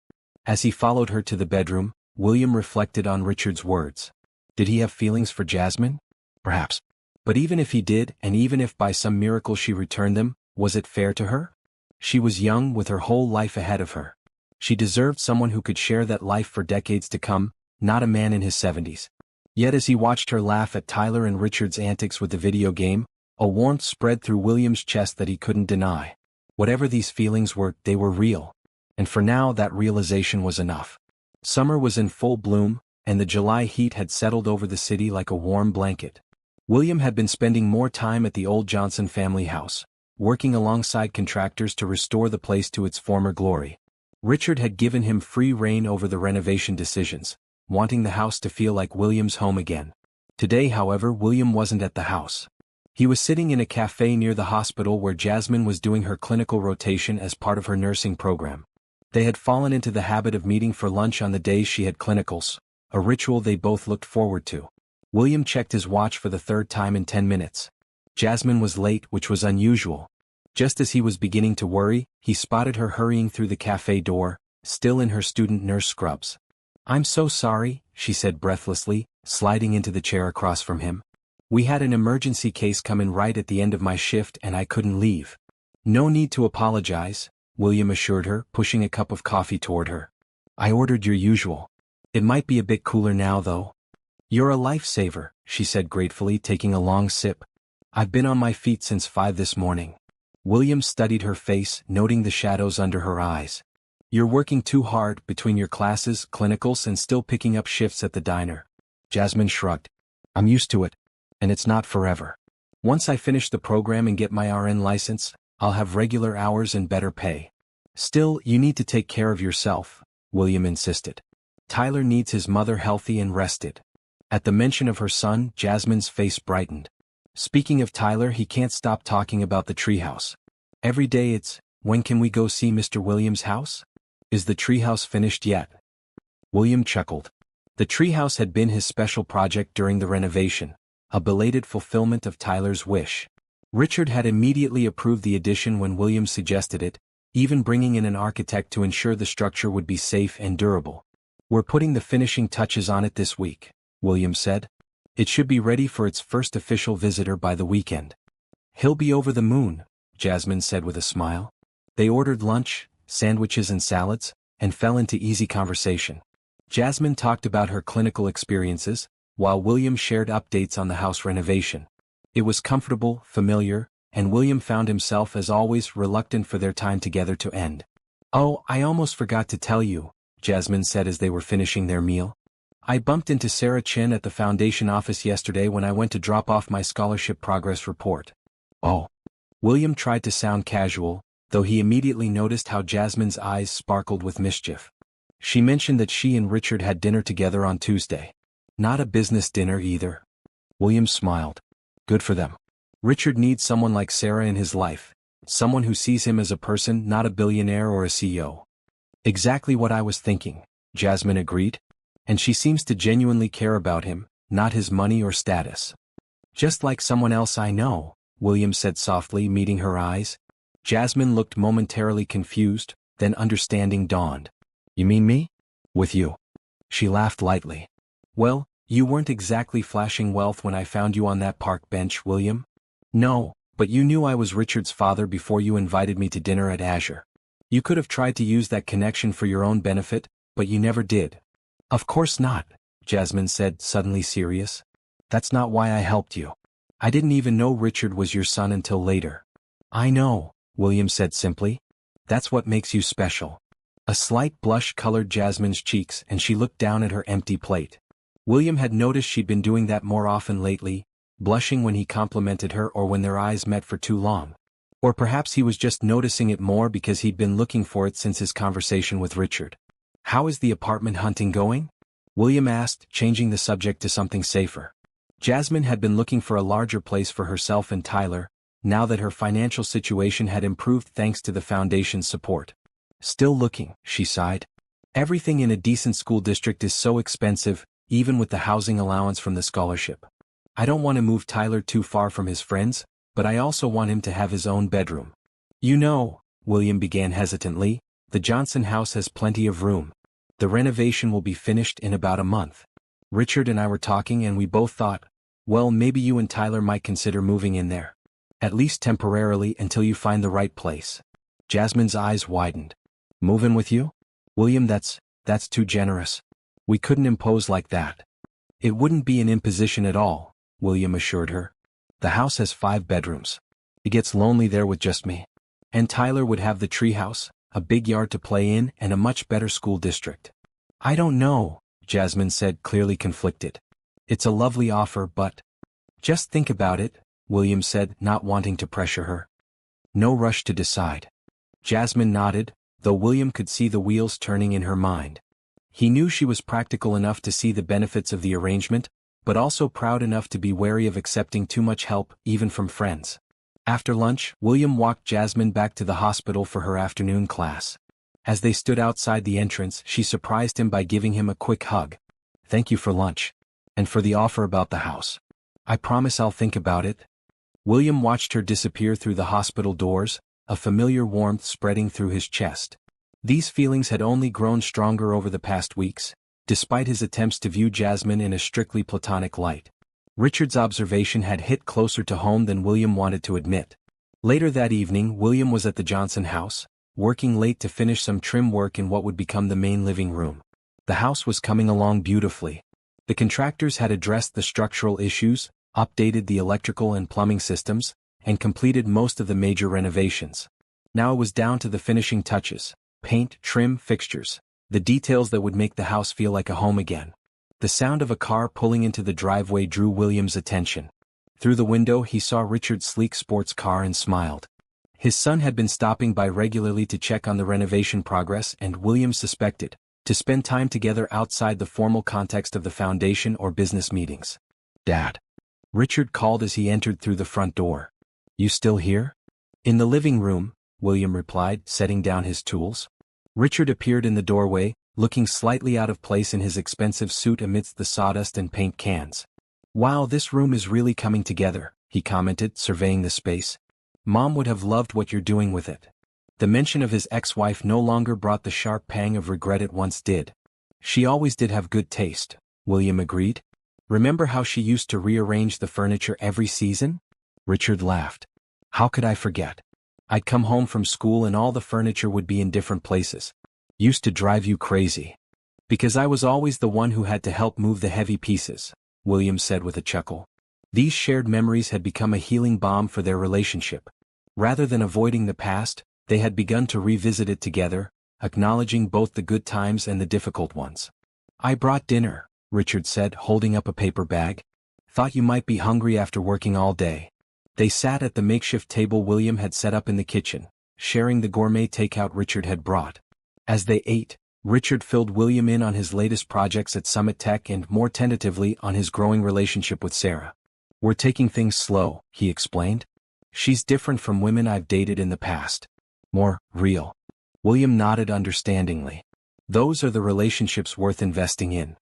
As he followed her to the bedroom, William reflected on Richard's words. Did he have feelings for Jasmine? Perhaps. But even if he did, and even if by some miracle she returned them, was it fair to her? She was young, with her whole life ahead of her. She deserved someone who could share that life for decades to come, not a man in his 70s. Yet as he watched her laugh at Tyler and Richard's antics with the video game, a warmth spread through William's chest that he couldn't deny. Whatever these feelings were, they were real. And for now that realization was enough. Summer was in full bloom, and the July heat had settled over the city like a warm blanket. William had been spending more time at the old Johnson family house, working alongside contractors to restore the place to its former glory. Richard had given him free rein over the renovation decisions, wanting the house to feel like William's home again. Today, however, William wasn't at the house. He was sitting in a cafe near the hospital where Jasmine was doing her clinical rotation as part of her nursing program. They had fallen into the habit of meeting for lunch on the days she had clinicals, a ritual they both looked forward to. William checked his watch for the third time in 10 minutes. Jasmine was late, which was unusual. Just as he was beginning to worry, he spotted her hurrying through the cafe door, still in her student nurse scrubs. "I'm so sorry," she said breathlessly, sliding into the chair across from him. "We had an emergency case come in right at the end of my shift and I couldn't leave." "No need to apologize," William assured her, pushing a cup of coffee toward her. "I ordered your usual. It might be a bit cooler now, though." "You're a lifesaver," she said gratefully, taking a long sip. "I've been on my feet since 5 this morning." William studied her face, noting the shadows under her eyes. "You're working too hard, between your classes, clinicals, and still picking up shifts at the diner." Jasmine shrugged. "I'm used to it. And it's not forever. Once I finish the program and get my RN license, I'll have regular hours and better pay." "Still, you need to take care of yourself," William insisted. "Tyler needs his mother healthy and rested." At the mention of her son, Jasmine's face brightened. "Speaking of Tyler, he can't stop talking about the treehouse. Every day it's, 'When can we go see Mr. Williams' house? Is the treehouse finished yet?" William chuckled. The treehouse had been his special project during the renovation, a belated fulfillment of Tyler's wish. Richard had immediately approved the addition when William suggested it, even bringing in an architect to ensure the structure would be safe and durable. "We're putting the finishing touches on it this week," William said. "It should be ready for its first official visitor by the weekend." "He'll be over the moon," Jasmine said with a smile. They ordered lunch, sandwiches and salads, and fell into easy conversation. Jasmine talked about her clinical experiences, while William shared updates on the house renovation. It was comfortable, familiar, and William found himself as always reluctant for their time together to end. "Oh, I almost forgot to tell you," Jasmine said as they were finishing their meal. "I bumped into Sarah Chin at the foundation office yesterday when I went to drop off my scholarship progress report." "Oh." William tried to sound casual, though he immediately noticed how Jasmine's eyes sparkled with mischief. "She mentioned that she and Richard had dinner together on Tuesday." Not a business dinner either. William smiled. Good for them. Richard needs someone like Sarah in his life, someone who sees him as a person, not a billionaire or a CEO. Exactly what I was thinking, Jasmine agreed. And she seems to genuinely care about him, not his money or status. Just like someone else I know, William said softly, meeting her eyes. Jasmine looked momentarily confused, then understanding dawned. You mean me? With you. She laughed lightly. Well, you weren't exactly flashing wealth when I found you on that park bench, William. No, but you knew I was Richard's father before you invited me to dinner at Azure. You could have tried to use that connection for your own benefit, but you never did. Of course not, Jasmine said, suddenly serious. That's not why I helped you. I didn't even know Richard was your son until later. I know, William said simply. That's what makes you special. A slight blush colored Jasmine's cheeks and she looked down at her empty plate. William had noticed she'd been doing that more often lately, blushing when he complimented her or when their eyes met for too long. Or perhaps he was just noticing it more because he'd been looking for it since his conversation with Richard. How is the apartment hunting going? William asked, changing the subject to something safer. Jasmine had been looking for a larger place for herself and Tyler, now that her financial situation had improved thanks to the foundation's support. Still looking, she sighed. Everything in a decent school district is so expensive, even with the housing allowance from the scholarship. I don't want to move Tyler too far from his friends, but I also want him to have his own bedroom. You know, William began hesitantly, the Johnson house has plenty of room. The renovation will be finished in about a month. Richard and I were talking and we both thought, well, maybe you and Tyler might consider moving in there. At least temporarily until you find the right place. Jasmine's eyes widened. Move in with you? William, that's too generous. We couldn't impose like that. It wouldn't be an imposition at all, William assured her. The house has 5 bedrooms. It gets lonely there with just me. And Tyler would have the treehouse, a big yard to play in and a much better school district. I don't know, Jasmine said, clearly conflicted. It's a lovely offer, but... Just think about it, William said, not wanting to pressure her. No rush to decide. Jasmine nodded, though William could see the wheels turning in her mind. He knew she was practical enough to see the benefits of the arrangement, but also proud enough to be wary of accepting too much help, even from friends. After lunch, William walked Jasmine back to the hospital for her afternoon class. As they stood outside the entrance, she surprised him by giving him a quick hug. Thank you for lunch. And for the offer about the house. I promise I'll think about it. William watched her disappear through the hospital doors, a familiar warmth spreading through his chest. These feelings had only grown stronger over the past weeks, despite his attempts to view Jasmine in a strictly platonic light. Richard's observation had hit closer to home than William wanted to admit. Later that evening, William was at the Johnson house, working late to finish some trim work in what would become the main living room. The house was coming along beautifully. The contractors had addressed the structural issues, updated the electrical and plumbing systems, and completed most of the major renovations. Now it was down to the finishing touches: paint, trim, fixtures, the details that would make the house feel like a home again. The sound of a car pulling into the driveway drew William's attention. Through the window he saw Richard's sleek sports car and smiled. His son had been stopping by regularly to check on the renovation progress, and William suspected, to spend time together outside the formal context of the foundation or business meetings. Dad. Richard called as he entered through the front door. You still here? In the living room, William replied, setting down his tools. Richard appeared in the doorway, looking slightly out of place in his expensive suit amidst the sawdust and paint cans. Wow, this room is really coming together, he commented, surveying the space. Mom would have loved what you're doing with it. The mention of his ex-wife no longer brought the sharp pang of regret it once did. She always did have good taste, William agreed. Remember how she used to rearrange the furniture every season? Richard laughed. How could I forget? I'd come home from school and all the furniture would be in different places. Used to drive you crazy. Because I was always the one who had to help move the heavy pieces, William said with a chuckle. These shared memories had become a healing balm for their relationship. Rather than avoiding the past, they had begun to revisit it together, acknowledging both the good times and the difficult ones. I brought dinner, Richard said, holding up a paper bag. Thought you might be hungry after working all day. They sat at the makeshift table William had set up in the kitchen, sharing the gourmet takeout Richard had brought. As they ate, Richard filled William in on his latest projects at Summit Tech and more tentatively on his growing relationship with Sarah. "We're taking things slow," he explained. "She's different from women I've dated in the past. More real." William nodded understandingly. "Those are the relationships worth investing in."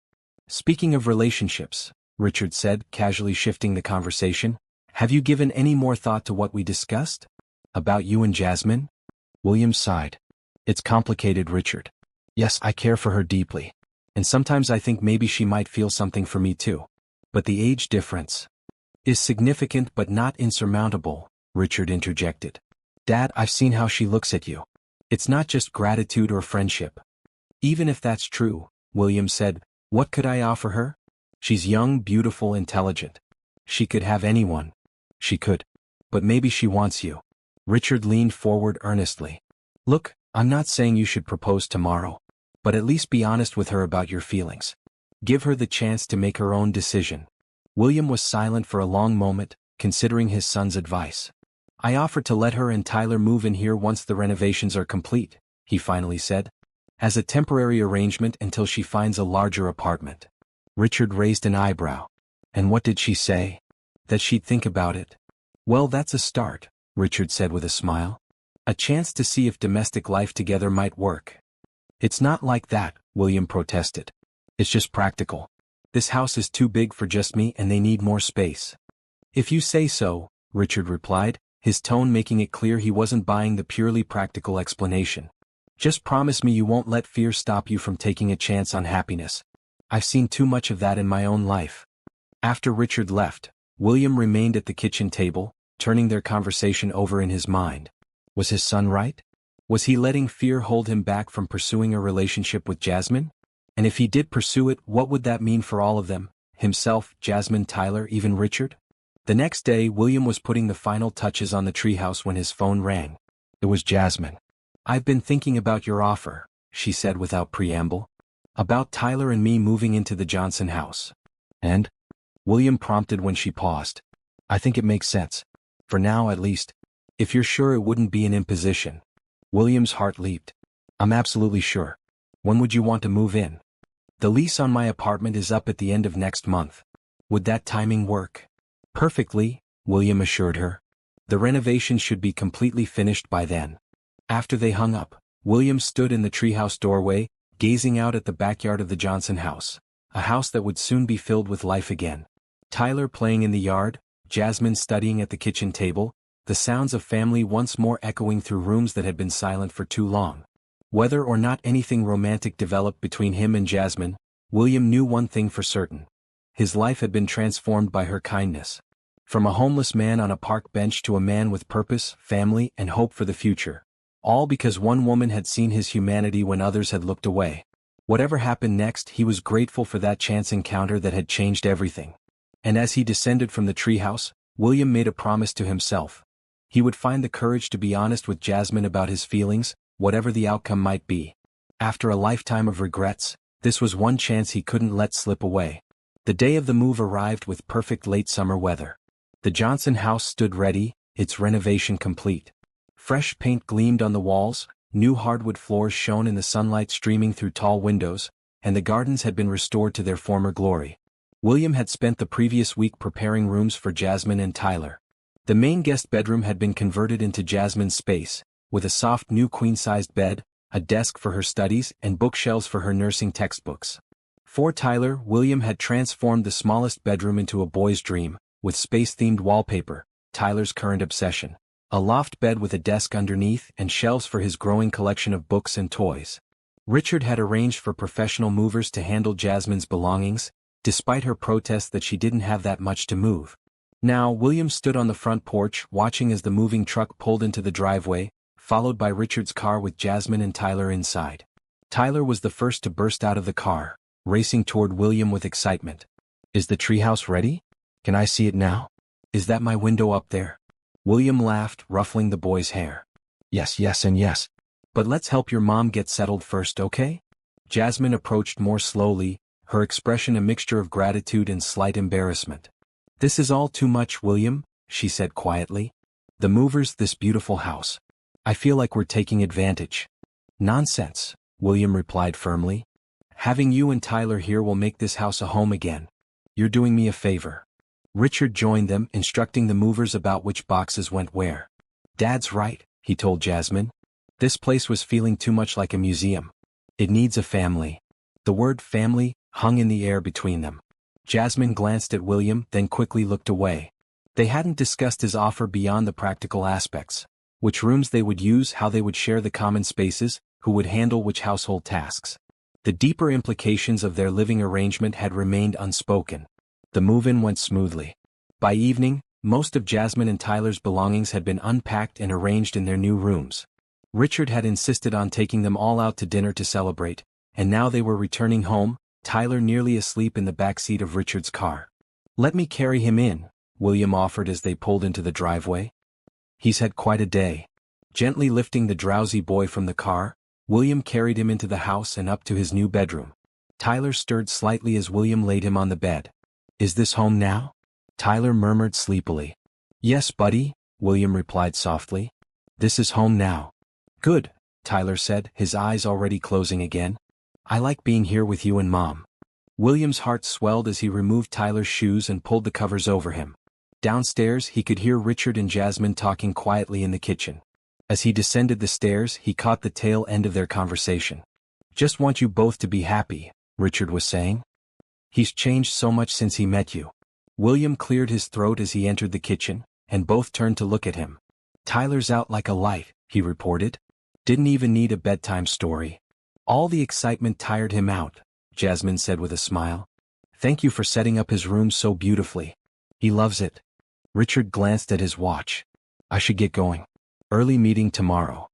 "Speaking of relationships," Richard said, casually shifting the conversation, "have you given any more thought to what we discussed? About you and Jasmine?" William sighed. "It's complicated, Richard. Yes, I care for her deeply. And sometimes I think maybe she might feel something for me too. But the age difference is significant but not insurmountable," Richard interjected. "Dad, I've seen how she looks at you. It's not just gratitude or friendship." "Even if that's true," William said, "what could I offer her? She's young, beautiful, intelligent. She could have anyone. She could. But maybe she wants you." Richard leaned forward earnestly. "Look, I'm not saying you should propose tomorrow. But at least be honest with her about your feelings. Give her the chance to make her own decision." William was silent for a long moment, considering his son's advice. "I offered to let her and Tyler move in here once the renovations are complete," he finally said. "As a temporary arrangement until she finds a larger apartment." Richard raised an eyebrow. "And what did she say?" "That she'd think about it." "Well, that's a start," Richard said with a smile. "A chance to see if domestic life together might work." "It's not like that," William protested. "It's just practical. This house is too big for just me and they need more space." "If you say so," Richard replied, his tone making it clear he wasn't buying the purely practical explanation. "Just promise me you won't let fear stop you from taking a chance on happiness. I've seen too much of that in my own life." After Richard left, William remained at the kitchen table, turning their conversation over in his mind. Was his son right? Was he letting fear hold him back from pursuing a relationship with Jasmine? And if he did pursue it, what would that mean for all of them? Himself, Jasmine, Tyler, even Richard? The next day, William was putting the final touches on the treehouse when his phone rang. It was Jasmine. "I've been thinking about your offer," she said without preamble. "About Tyler and me moving into the Johnson house." "And?" William prompted when she paused. "I think it makes sense. For now, at least. If you're sure it wouldn't be an imposition." William's heart leaped. "I'm absolutely sure. When would you want to move in?" "The lease on my apartment is up at the end of next month. Would that timing work?" "Perfectly," William assured her. "The renovation should be completely finished by then." After they hung up, William stood in the treehouse doorway, gazing out at the backyard of the Johnson house, a house that would soon be filled with life again. Tyler playing in the yard, Jasmine studying at the kitchen table, the sounds of family once more echoing through rooms that had been silent for too long. Whether or not anything romantic developed between him and Jasmine, William knew one thing for certain. His life had been transformed by her kindness. From a homeless man on a park bench to a man with purpose, family, and hope for the future. All because one woman had seen his humanity when others had looked away. Whatever happened next, he was grateful for that chance encounter that had changed everything. And as he descended from the treehouse, William made a promise to himself. He would find the courage to be honest with Jasmine about his feelings, whatever the outcome might be. After a lifetime of regrets, this was one chance he couldn't let slip away. The day of the move arrived with perfect late summer weather. The Johnson house stood ready, its renovation complete. Fresh paint gleamed on the walls, new hardwood floors shone in the sunlight streaming through tall windows, and the gardens had been restored to their former glory. William had spent the previous week preparing rooms for Jasmine and Tyler. The main guest bedroom had been converted into Jasmine's space, with a soft new queen-sized bed, a desk for her studies, and bookshelves for her nursing textbooks. For Tyler, William had transformed the smallest bedroom into a boy's dream, with space-themed wallpaper, Tyler's current obsession. A loft bed with a desk underneath and shelves for his growing collection of books and toys. Richard had arranged for professional movers to handle Jasmine's belongings, despite her protest that she didn't have that much to move. Now, William stood on the front porch watching as the moving truck pulled into the driveway, followed by Richard's car with Jasmine and Tyler inside. Tyler was the first to burst out of the car, racing toward William with excitement. "Is the treehouse ready? Can I see it now? Is that my window up there?" William laughed, ruffling the boy's hair. "Yes, yes, and yes. But let's help your mom get settled first, okay?" Jasmine approached more slowly, her expression a mixture of gratitude and slight embarrassment. "This is all too much, William," she said quietly. "The movers, this beautiful house. I feel like we're taking advantage." "Nonsense," William replied firmly. Having you and Tyler here will make this house a home again. You're doing me a favor. Richard joined them, instructing the movers about which boxes went where. Dad's right, he told Jasmine. This place was feeling too much like a museum. It needs a family. The word family hung in the air between them. Jasmine glanced at William, then quickly looked away. They hadn't discussed his offer beyond the practical aspects. Which rooms they would use, how they would share the common spaces, who would handle which household tasks. The deeper implications of their living arrangement had remained unspoken. The move-in went smoothly. By evening, most of Jasmine and Tyler's belongings had been unpacked and arranged in their new rooms. Richard had insisted on taking them all out to dinner to celebrate, and now they were returning home, Tyler nearly asleep in the back seat of Richard's car. Let me carry him in, William offered as they pulled into the driveway. He's had quite a day. Gently lifting the drowsy boy from the car, William carried him into the house and up to his new bedroom. Tyler stirred slightly as William laid him on the bed. Is this home now? Tyler murmured sleepily. Yes, buddy, William replied softly. This is home now. Good, Tyler said, his eyes already closing again. I like being here with you and Mom. William's heart swelled as he removed Tyler's shoes and pulled the covers over him. Downstairs, he could hear Richard and Jasmine talking quietly in the kitchen. As he descended the stairs, he caught the tail end of their conversation. Just want you both to be happy, Richard was saying. He's changed so much since he met you. William cleared his throat as he entered the kitchen, and both turned to look at him. Tyler's out like a light, he reported. Didn't even need a bedtime story. All the excitement tired him out, Jasmine said with a smile. Thank you for setting up his room so beautifully. He loves it. Richard glanced at his watch. I should get going. Early meeting tomorrow.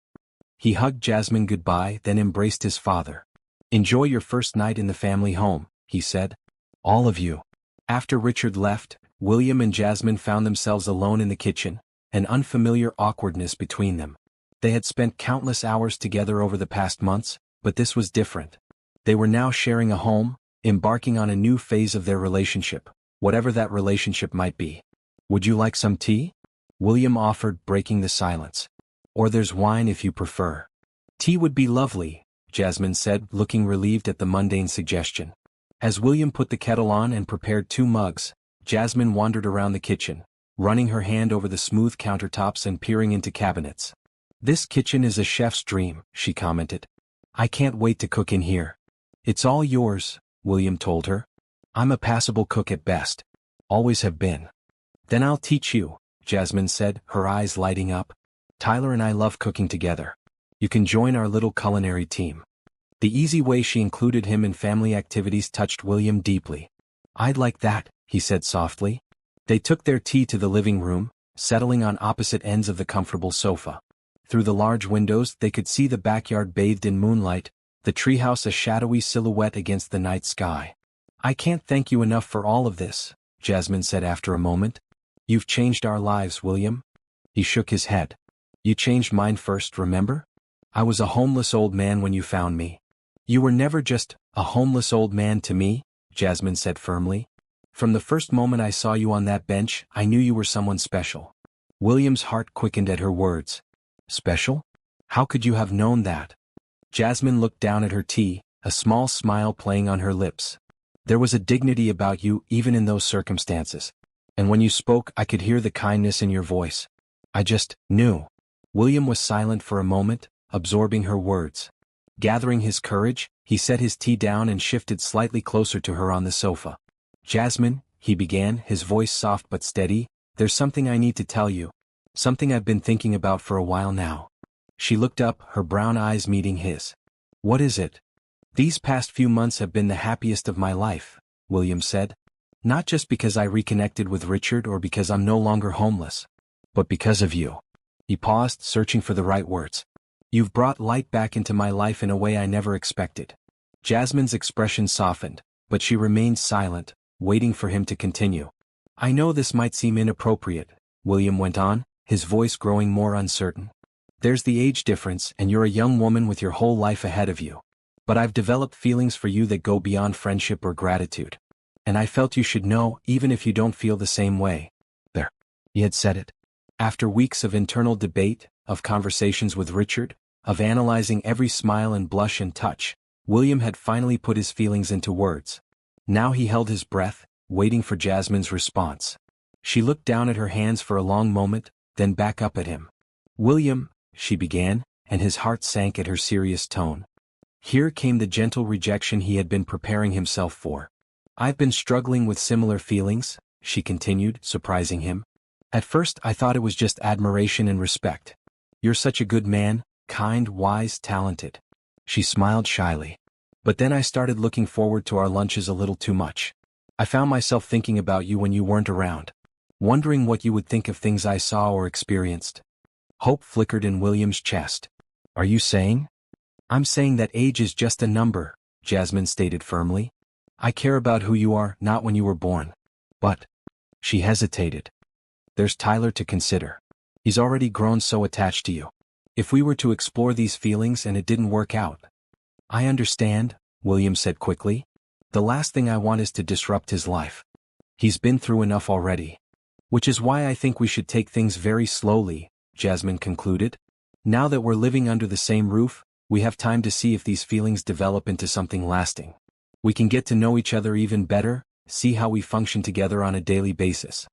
He hugged Jasmine goodbye, then embraced his father. Enjoy your first night in the family home, he said. All of you. After Richard left, William and Jasmine found themselves alone in the kitchen, an unfamiliar awkwardness between them. They had spent countless hours together over the past months, but this was different. They were now sharing a home, embarking on a new phase of their relationship, whatever that relationship might be. Would you like some tea? William offered, breaking the silence. Or there's wine if you prefer. Tea would be lovely, Jasmine said, looking relieved at the mundane suggestion. As William put the kettle on and prepared 2 mugs, Jasmine wandered around the kitchen, running her hand over the smooth countertops and peering into cabinets. This kitchen is a chef's dream, she commented. I can't wait to cook in here. It's all yours, William told her. I'm a passable cook at best. Always have been. Then I'll teach you, Jasmine said, her eyes lighting up. Tyler and I love cooking together. You can join our little culinary team. The easy way she included him in family activities touched William deeply. I'd like that, he said softly. They took their tea to the living room, settling on opposite ends of the comfortable sofa. Through the large windows they could see the backyard bathed in moonlight, the treehouse a shadowy silhouette against the night sky. I can't thank you enough for all of this, Jasmine said after a moment. You've changed our lives, William. He shook his head. You changed mine first, remember? I was a homeless old man when you found me. You were never just a homeless old man to me, Jasmine said firmly. From the first moment I saw you on that bench, I knew you were someone special. William's heart quickened at her words. Special? How could you have known that? Jasmine looked down at her tea, a small smile playing on her lips. There was a dignity about you even in those circumstances. And when you spoke, I could hear the kindness in your voice. I just knew. William was silent for a moment, absorbing her words. Gathering his courage, he set his tea down and shifted slightly closer to her on the sofa. Jasmine, he began, his voice soft but steady, there's something I need to tell you. Something I've been thinking about for a while now. She looked up, her brown eyes meeting his. What is it? These past few months have been the happiest of my life, William said. Not just because I reconnected with Richard or because I'm no longer homeless, but because of you. He paused, searching for the right words. You've brought light back into my life in a way I never expected. Jasmine's expression softened, but she remained silent, waiting for him to continue. I know this might seem inappropriate, William went on, his voice growing more uncertain. There's the age difference and you're a young woman with your whole life ahead of you. But I've developed feelings for you that go beyond friendship or gratitude. And I felt you should know even if you don't feel the same way. There. He had said it. After weeks of internal debate, of conversations with Richard, of analyzing every smile and blush and touch, William had finally put his feelings into words. Now he held his breath, waiting for Jasmine's response. She looked down at her hands for a long moment, then back up at him. "William," she began, and his heart sank at her serious tone. Here came the gentle rejection he had been preparing himself for. "I've been struggling with similar feelings," she continued, surprising him. "At first I thought it was just admiration and respect. You're such a good man, kind, wise, talented." She smiled shyly. "But then I started looking forward to our lunches a little too much. I found myself thinking about you when you weren't around, wondering what you would think of things I saw or experienced." Hope flickered in William's chest. "Are you saying?" "I'm saying that age is just a number," Jasmine stated firmly. "I care about who you are, not when you were born." "But," she hesitated, "there's Tyler to consider. He's already grown so attached to you. If we were to explore these feelings and it didn't work out—" "I understand," William said quickly. "The last thing I want is to disrupt his life. He's been through enough already. Which is why I think we should take things very slowly," Jasmine concluded. "Now that we're living under the same roof, we have time to see if these feelings develop into something lasting. We can get to know each other even better, see how we function together on a daily basis."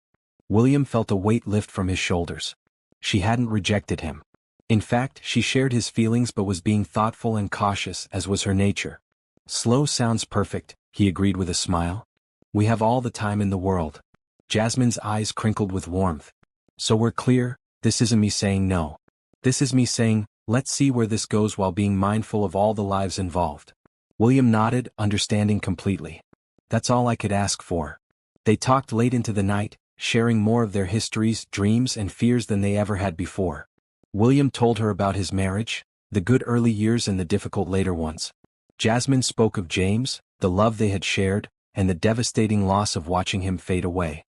William felt a weight lift from his shoulders. She hadn't rejected him. In fact, she shared his feelings but was being thoughtful and cautious, as was her nature. "Slow sounds perfect," he agreed with a smile. "We have all the time in the world." Jasmine's eyes crinkled with warmth. "So we're clear, this isn't me saying no. This is me saying, let's see where this goes while being mindful of all the lives involved." William nodded, understanding completely. "That's all I could ask for." They talked late into the night, sharing more of their histories, dreams, and fears than they ever had before. William told her about his marriage, the good early years and the difficult later ones. Jasmine spoke of James, the love they had shared, and the devastating loss of watching him fade away.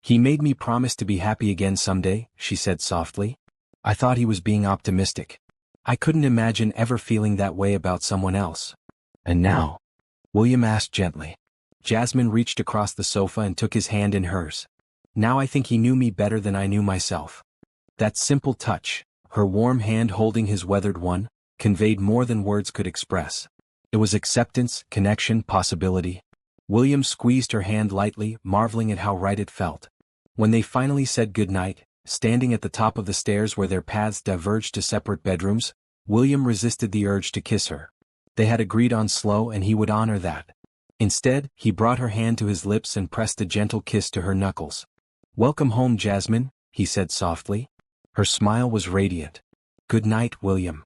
"He made me promise to be happy again someday," she said softly. "I thought he was being optimistic. I couldn't imagine ever feeling that way about someone else." "And now?" William asked gently. Jasmine reached across the sofa and took his hand in hers. "Now I think he knew me better than I knew myself." That simple touch, her warm hand holding his weathered one, conveyed more than words could express. It was acceptance, connection, possibility. William squeezed her hand lightly, marveling at how right it felt. When they finally said goodnight, standing at the top of the stairs where their paths diverged to separate bedrooms, William resisted the urge to kiss her. They had agreed on slow and he would honor that. Instead, he brought her hand to his lips and pressed a gentle kiss to her knuckles. "Welcome home, Jasmine," he said softly. Her smile was radiant. "Good night, William."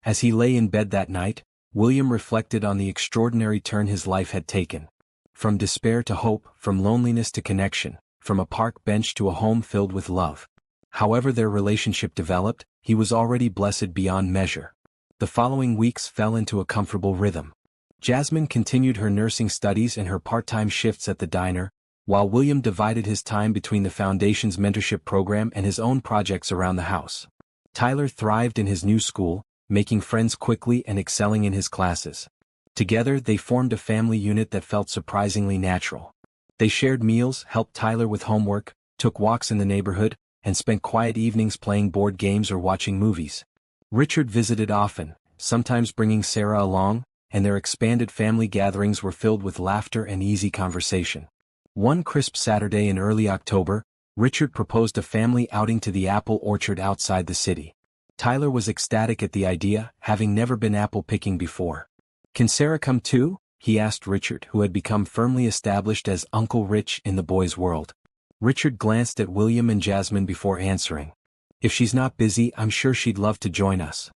As he lay in bed that night, William reflected on the extraordinary turn his life had taken. From despair to hope, from loneliness to connection, from a park bench to a home filled with love. However their relationship developed, he was already blessed beyond measure. The following weeks fell into a comfortable rhythm. Jasmine continued her nursing studies and her part-time shifts at the diner, while William divided his time between the Foundation's mentorship program and his own projects around the house. Tyler thrived in his new school, making friends quickly and excelling in his classes. Together they formed a family unit that felt surprisingly natural. They shared meals, helped Tyler with homework, took walks in the neighborhood, and spent quiet evenings playing board games or watching movies. Richard visited often, sometimes bringing Sarah along, and their expanded family gatherings were filled with laughter and easy conversation. One crisp Saturday in early October, Richard proposed a family outing to the apple orchard outside the city. Tyler was ecstatic at the idea, having never been apple picking before. "Can Sarah come too?" he asked Richard, who had become firmly established as Uncle Rich in the boys' world. Richard glanced at William and Jasmine before answering. "If she's not busy, I'm sure she'd love to join us."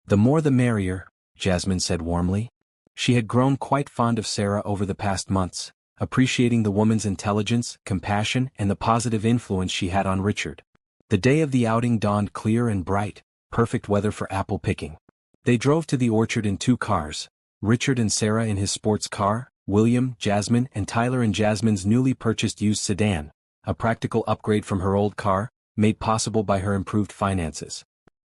"The more the merrier," Jasmine said warmly. She had grown quite fond of Sarah over the past months, appreciating the woman's intelligence, compassion, and the positive influence she had on Richard. The day of the outing dawned clear and bright, perfect weather for apple picking. They drove to the orchard in 2 cars, Richard and Sarah in his sports car, William, Jasmine, and Tyler in Jasmine's newly purchased used sedan, a practical upgrade from her old car, made possible by her improved finances.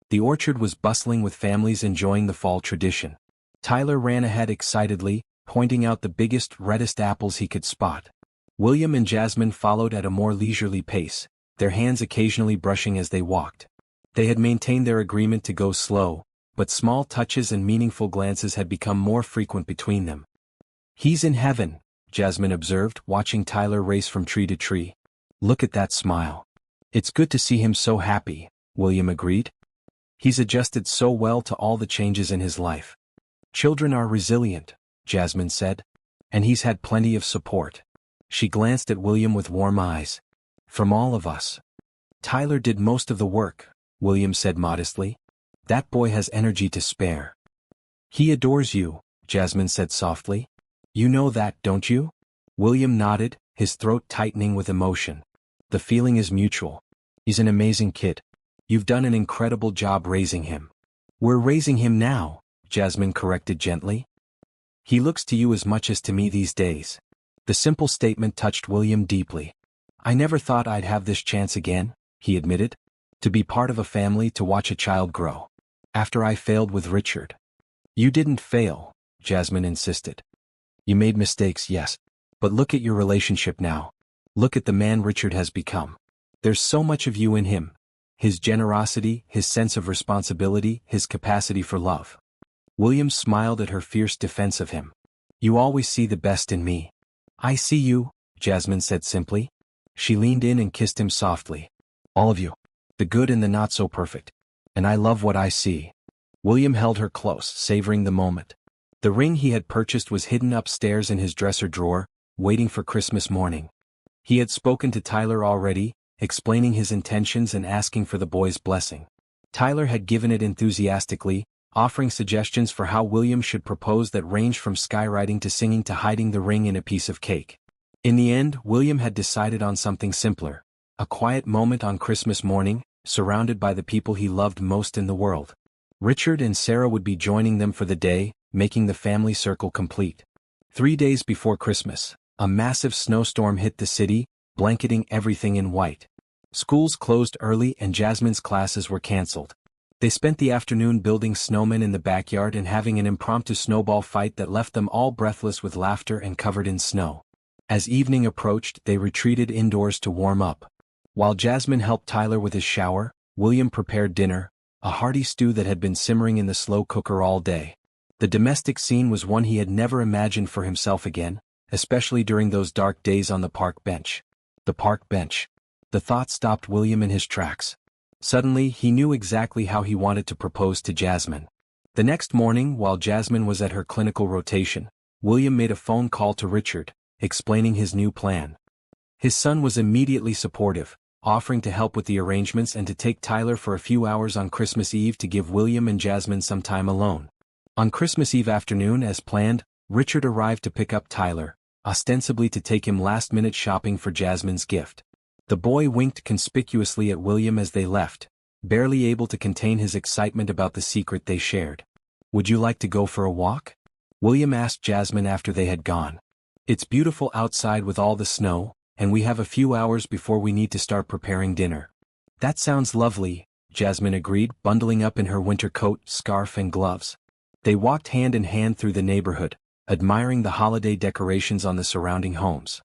The orchard was bustling with families enjoying the fall tradition. Tyler ran ahead excitedly, pointing out the biggest, reddest apples he could spot. William and Jasmine followed at a more leisurely pace, their hands occasionally brushing as they walked. They had maintained their agreement to go slow, but small touches and meaningful glances had become more frequent between them. "He's in heaven," Jasmine observed, watching Tyler race from tree to tree. "Look at that smile." "It's good to see him so happy," William agreed. "He's adjusted so well to all the changes in his life." "Children are resilient," Jasmine said. "And he's had plenty of support." She glanced at William with warm eyes. "From all of us." "Tyler did most of the work," William said modestly. "That boy has energy to spare." "He adores you," Jasmine said softly. "You know that, don't you?" William nodded, his throat tightening with emotion. "The feeling is mutual. He's an amazing kid. You've done an incredible job raising him." "We're raising him now," Jasmine corrected gently. "He looks to you as much as to me these days." The simple statement touched William deeply. "I never thought I'd have this chance again," he admitted. "To be part of a family, to watch a child grow. After I failed with Richard." "You didn't fail," Jasmine insisted. "You made mistakes, yes. But look at your relationship now. Look at the man Richard has become. There's so much of you in him. His generosity, his sense of responsibility, his capacity for love." William smiled at her fierce defense of him. "You always see the best in me." "I see you," Jasmine said simply. She leaned in and kissed him softly. "All of you. The good and the not so perfect. And I love what I see." William held her close, savoring the moment. The ring he had purchased was hidden upstairs in his dresser drawer, waiting for Christmas morning. He had spoken to Tyler already, explaining his intentions and asking for the boy's blessing. Tyler had given it enthusiastically, offering suggestions for how William should propose that ranged from skywriting to singing to hiding the ring in a piece of cake. In the end, William had decided on something simpler: a quiet moment on Christmas morning, surrounded by the people he loved most in the world. Richard and Sarah would be joining them for the day, making the family circle complete. 3 days before Christmas, a massive snowstorm hit the city, blanketing everything in white. Schools closed early and Jasmine's classes were canceled. They spent the afternoon building snowmen in the backyard and having an impromptu snowball fight that left them all breathless with laughter and covered in snow. As evening approached, they retreated indoors to warm up. While Jasmine helped Tyler with his shower, William prepared dinner, a hearty stew that had been simmering in the slow cooker all day. The domestic scene was one he had never imagined for himself again, especially during those dark days on the park bench. The park bench. The thought stopped William in his tracks. Suddenly, he knew exactly how he wanted to propose to Jasmine. The next morning, while Jasmine was at her clinical rotation, William made a phone call to Richard, explaining his new plan. His son was immediately supportive, offering to help with the arrangements and to take Tyler for a few hours on Christmas Eve to give William and Jasmine some time alone. On Christmas Eve afternoon, as planned, Richard arrived to pick up Tyler, ostensibly to take him last-minute shopping for Jasmine's gift. The boy winked conspicuously at William as they left, barely able to contain his excitement about the secret they shared. "Would you like to go for a walk?" William asked Jasmine after they had gone. "It's beautiful outside with all the snow, and we have a few hours before we need to start preparing dinner." "That sounds lovely," Jasmine agreed, bundling up in her winter coat, scarf and gloves. They walked hand in hand through the neighborhood, admiring the holiday decorations on the surrounding homes.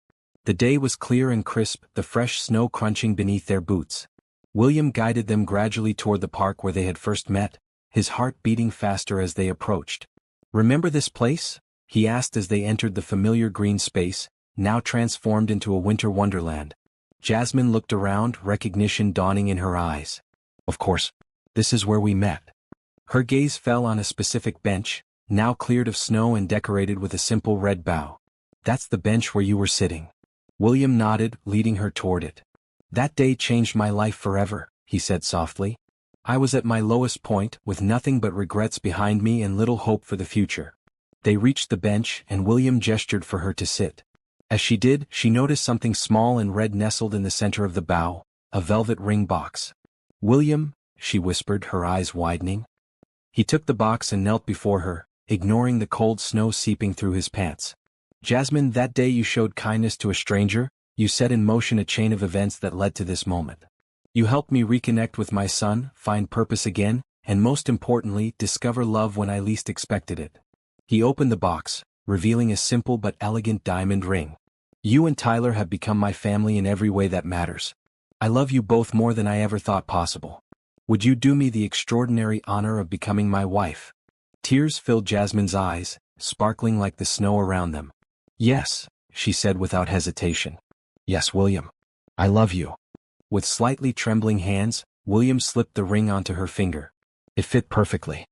The day was clear and crisp, the fresh snow crunching beneath their boots. William guided them gradually toward the park where they had first met, his heart beating faster as they approached. "Remember this place?" he asked as they entered the familiar green space, now transformed into a winter wonderland. Jasmine looked around, recognition dawning in her eyes. "Of course. This is where we met." Her gaze fell on a specific bench, now cleared of snow and decorated with a simple red bough. "That's the bench where you were sitting." William nodded, leading her toward it. "That day changed my life forever," he said softly. "I was at my lowest point, with nothing but regrets behind me and little hope for the future." They reached the bench, and William gestured for her to sit. As she did, she noticed something small and red nestled in the center of the bough, a velvet ring box. "William," she whispered, her eyes widening. He took the box and knelt before her, ignoring the cold snow seeping through his pants. "Jasmine, that day you showed kindness to a stranger, you set in motion a chain of events that led to this moment. You helped me reconnect with my son, find purpose again, and most importantly, discover love when I least expected it." He opened the box, revealing a simple but elegant diamond ring. "You and Tyler have become my family in every way that matters. I love you both more than I ever thought possible." Would you do me the extraordinary honor of becoming my wife? Tears filled Jasmine's eyes, sparkling like the snow around them. Yes, she said without hesitation. Yes, William. I love you. With slightly trembling hands, William slipped the ring onto her finger. It fit perfectly.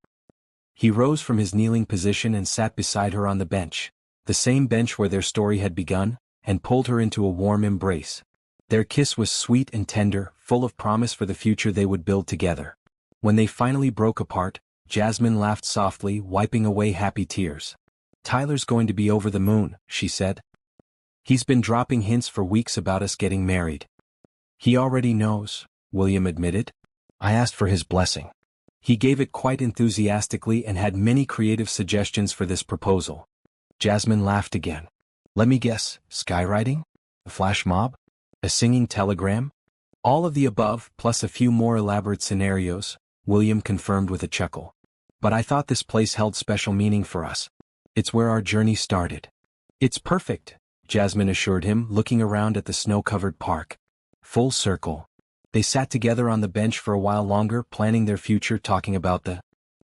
He rose from his kneeling position and sat beside her on the bench, the same bench where their story had begun, and pulled her into a warm embrace. Their kiss was sweet and tender, full of promise for the future they would build together. When they finally broke apart, Jasmine laughed softly, wiping away happy tears. Tyler's going to be over the moon, she said. He's been dropping hints for weeks about us getting married. He already knows, William admitted. I asked for his blessing. He gave it quite enthusiastically and had many creative suggestions for this proposal. Jasmine laughed again. Let me guess, skywriting? A flash mob? A singing telegram? All of the above, plus a few more elaborate scenarios, William confirmed with a chuckle. But I thought this place held special meaning for us. It's where our journey started. It's perfect, Jasmine assured him, looking around at the snow-covered park. Full circle. They sat together on the bench for a while longer, planning their future, talking about the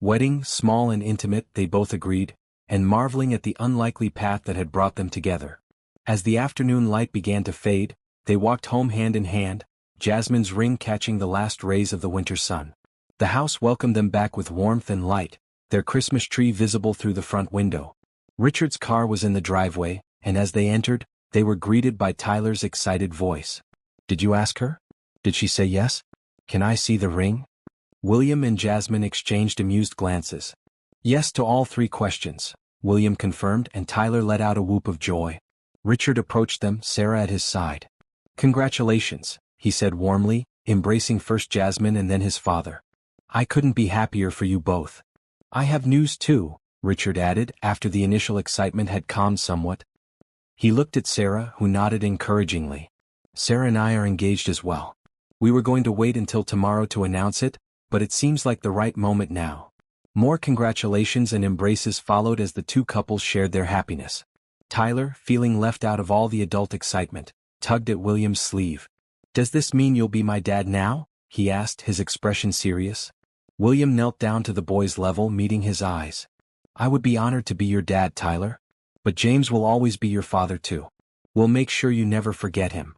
wedding, small and intimate, they both agreed, and marveling at the unlikely path that had brought them together. As the afternoon light began to fade, they walked home hand in hand, Jasmine's ring catching the last rays of the winter sun. The house welcomed them back with warmth and light, their Christmas tree visible through the front window. Richard's car was in the driveway, and as they entered, they were greeted by Tyler's excited voice. Did you ask her? Did she say yes? Can I see the ring? William and Jasmine exchanged amused glances. Yes to all three questions, William confirmed, and Tyler let out a whoop of joy. Richard approached them, Sarah at his side. Congratulations, he said warmly, embracing first Jasmine and then his father. I couldn't be happier for you both. I have news too, Richard added, after the initial excitement had calmed somewhat. He looked at Sarah, who nodded encouragingly. Sarah and I are engaged as well. We were going to wait until tomorrow to announce it, but it seems like the right moment now. More congratulations and embraces followed as the two couples shared their happiness. Tyler, feeling left out of all the adult excitement, tugged at William's sleeve. Does this mean you'll be my dad now? He asked, his expression serious. William knelt down to the boy's level, meeting his eyes. I would be honored to be your dad, Tyler. But James will always be your father too. We'll make sure you never forget him.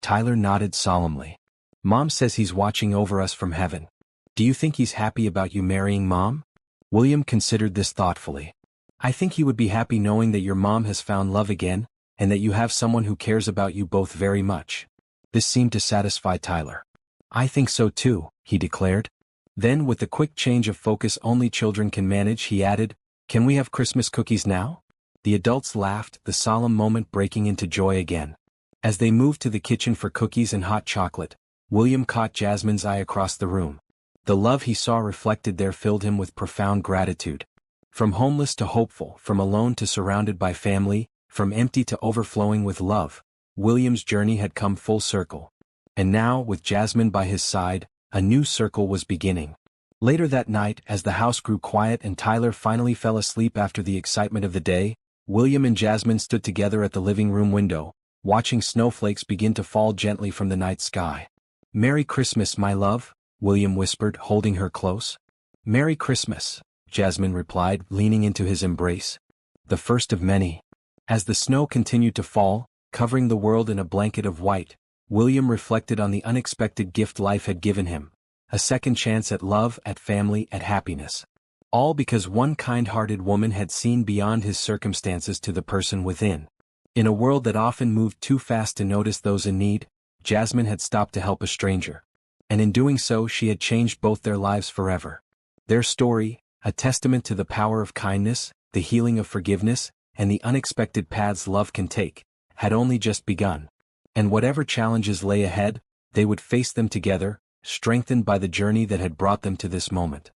Tyler nodded solemnly. Mom says he's watching over us from heaven. Do you think he's happy about you marrying Mom? William considered this thoughtfully. I think he would be happy knowing that your mom has found love again, and that you have someone who cares about you both very much. This seemed to satisfy Tyler. I think so too, he declared. Then, with the quick change of focus only children can manage, he added, Can we have Christmas cookies now? The adults laughed, the solemn moment breaking into joy again. As they moved to the kitchen for cookies and hot chocolate, William caught Jasmine's eye across the room. The love he saw reflected there filled him with profound gratitude. From homeless to hopeful, from alone to surrounded by family, from empty to overflowing with love, William's journey had come full circle. And now, with Jasmine by his side, a new circle was beginning. Later that night, as the house grew quiet and Tyler finally fell asleep after the excitement of the day, William and Jasmine stood together at the living room window, watching snowflakes begin to fall gently from the night sky. Merry Christmas, my love, William whispered, holding her close. Merry Christmas, Jasmine replied, leaning into his embrace. The first of many. As the snow continued to fall, covering the world in a blanket of white, William reflected on the unexpected gift life had given him. A second chance at love, at family, at happiness. All because one kind-hearted woman had seen beyond his circumstances to the person within. In a world that often moved too fast to notice those in need, Jasmine had stopped to help a stranger. And in doing so, she had changed both their lives forever. Their story, a testament to the power of kindness, the healing of forgiveness, and the unexpected paths love can take, had only just begun. And whatever challenges lay ahead, they would face them together, strengthened by the journey that had brought them to this moment.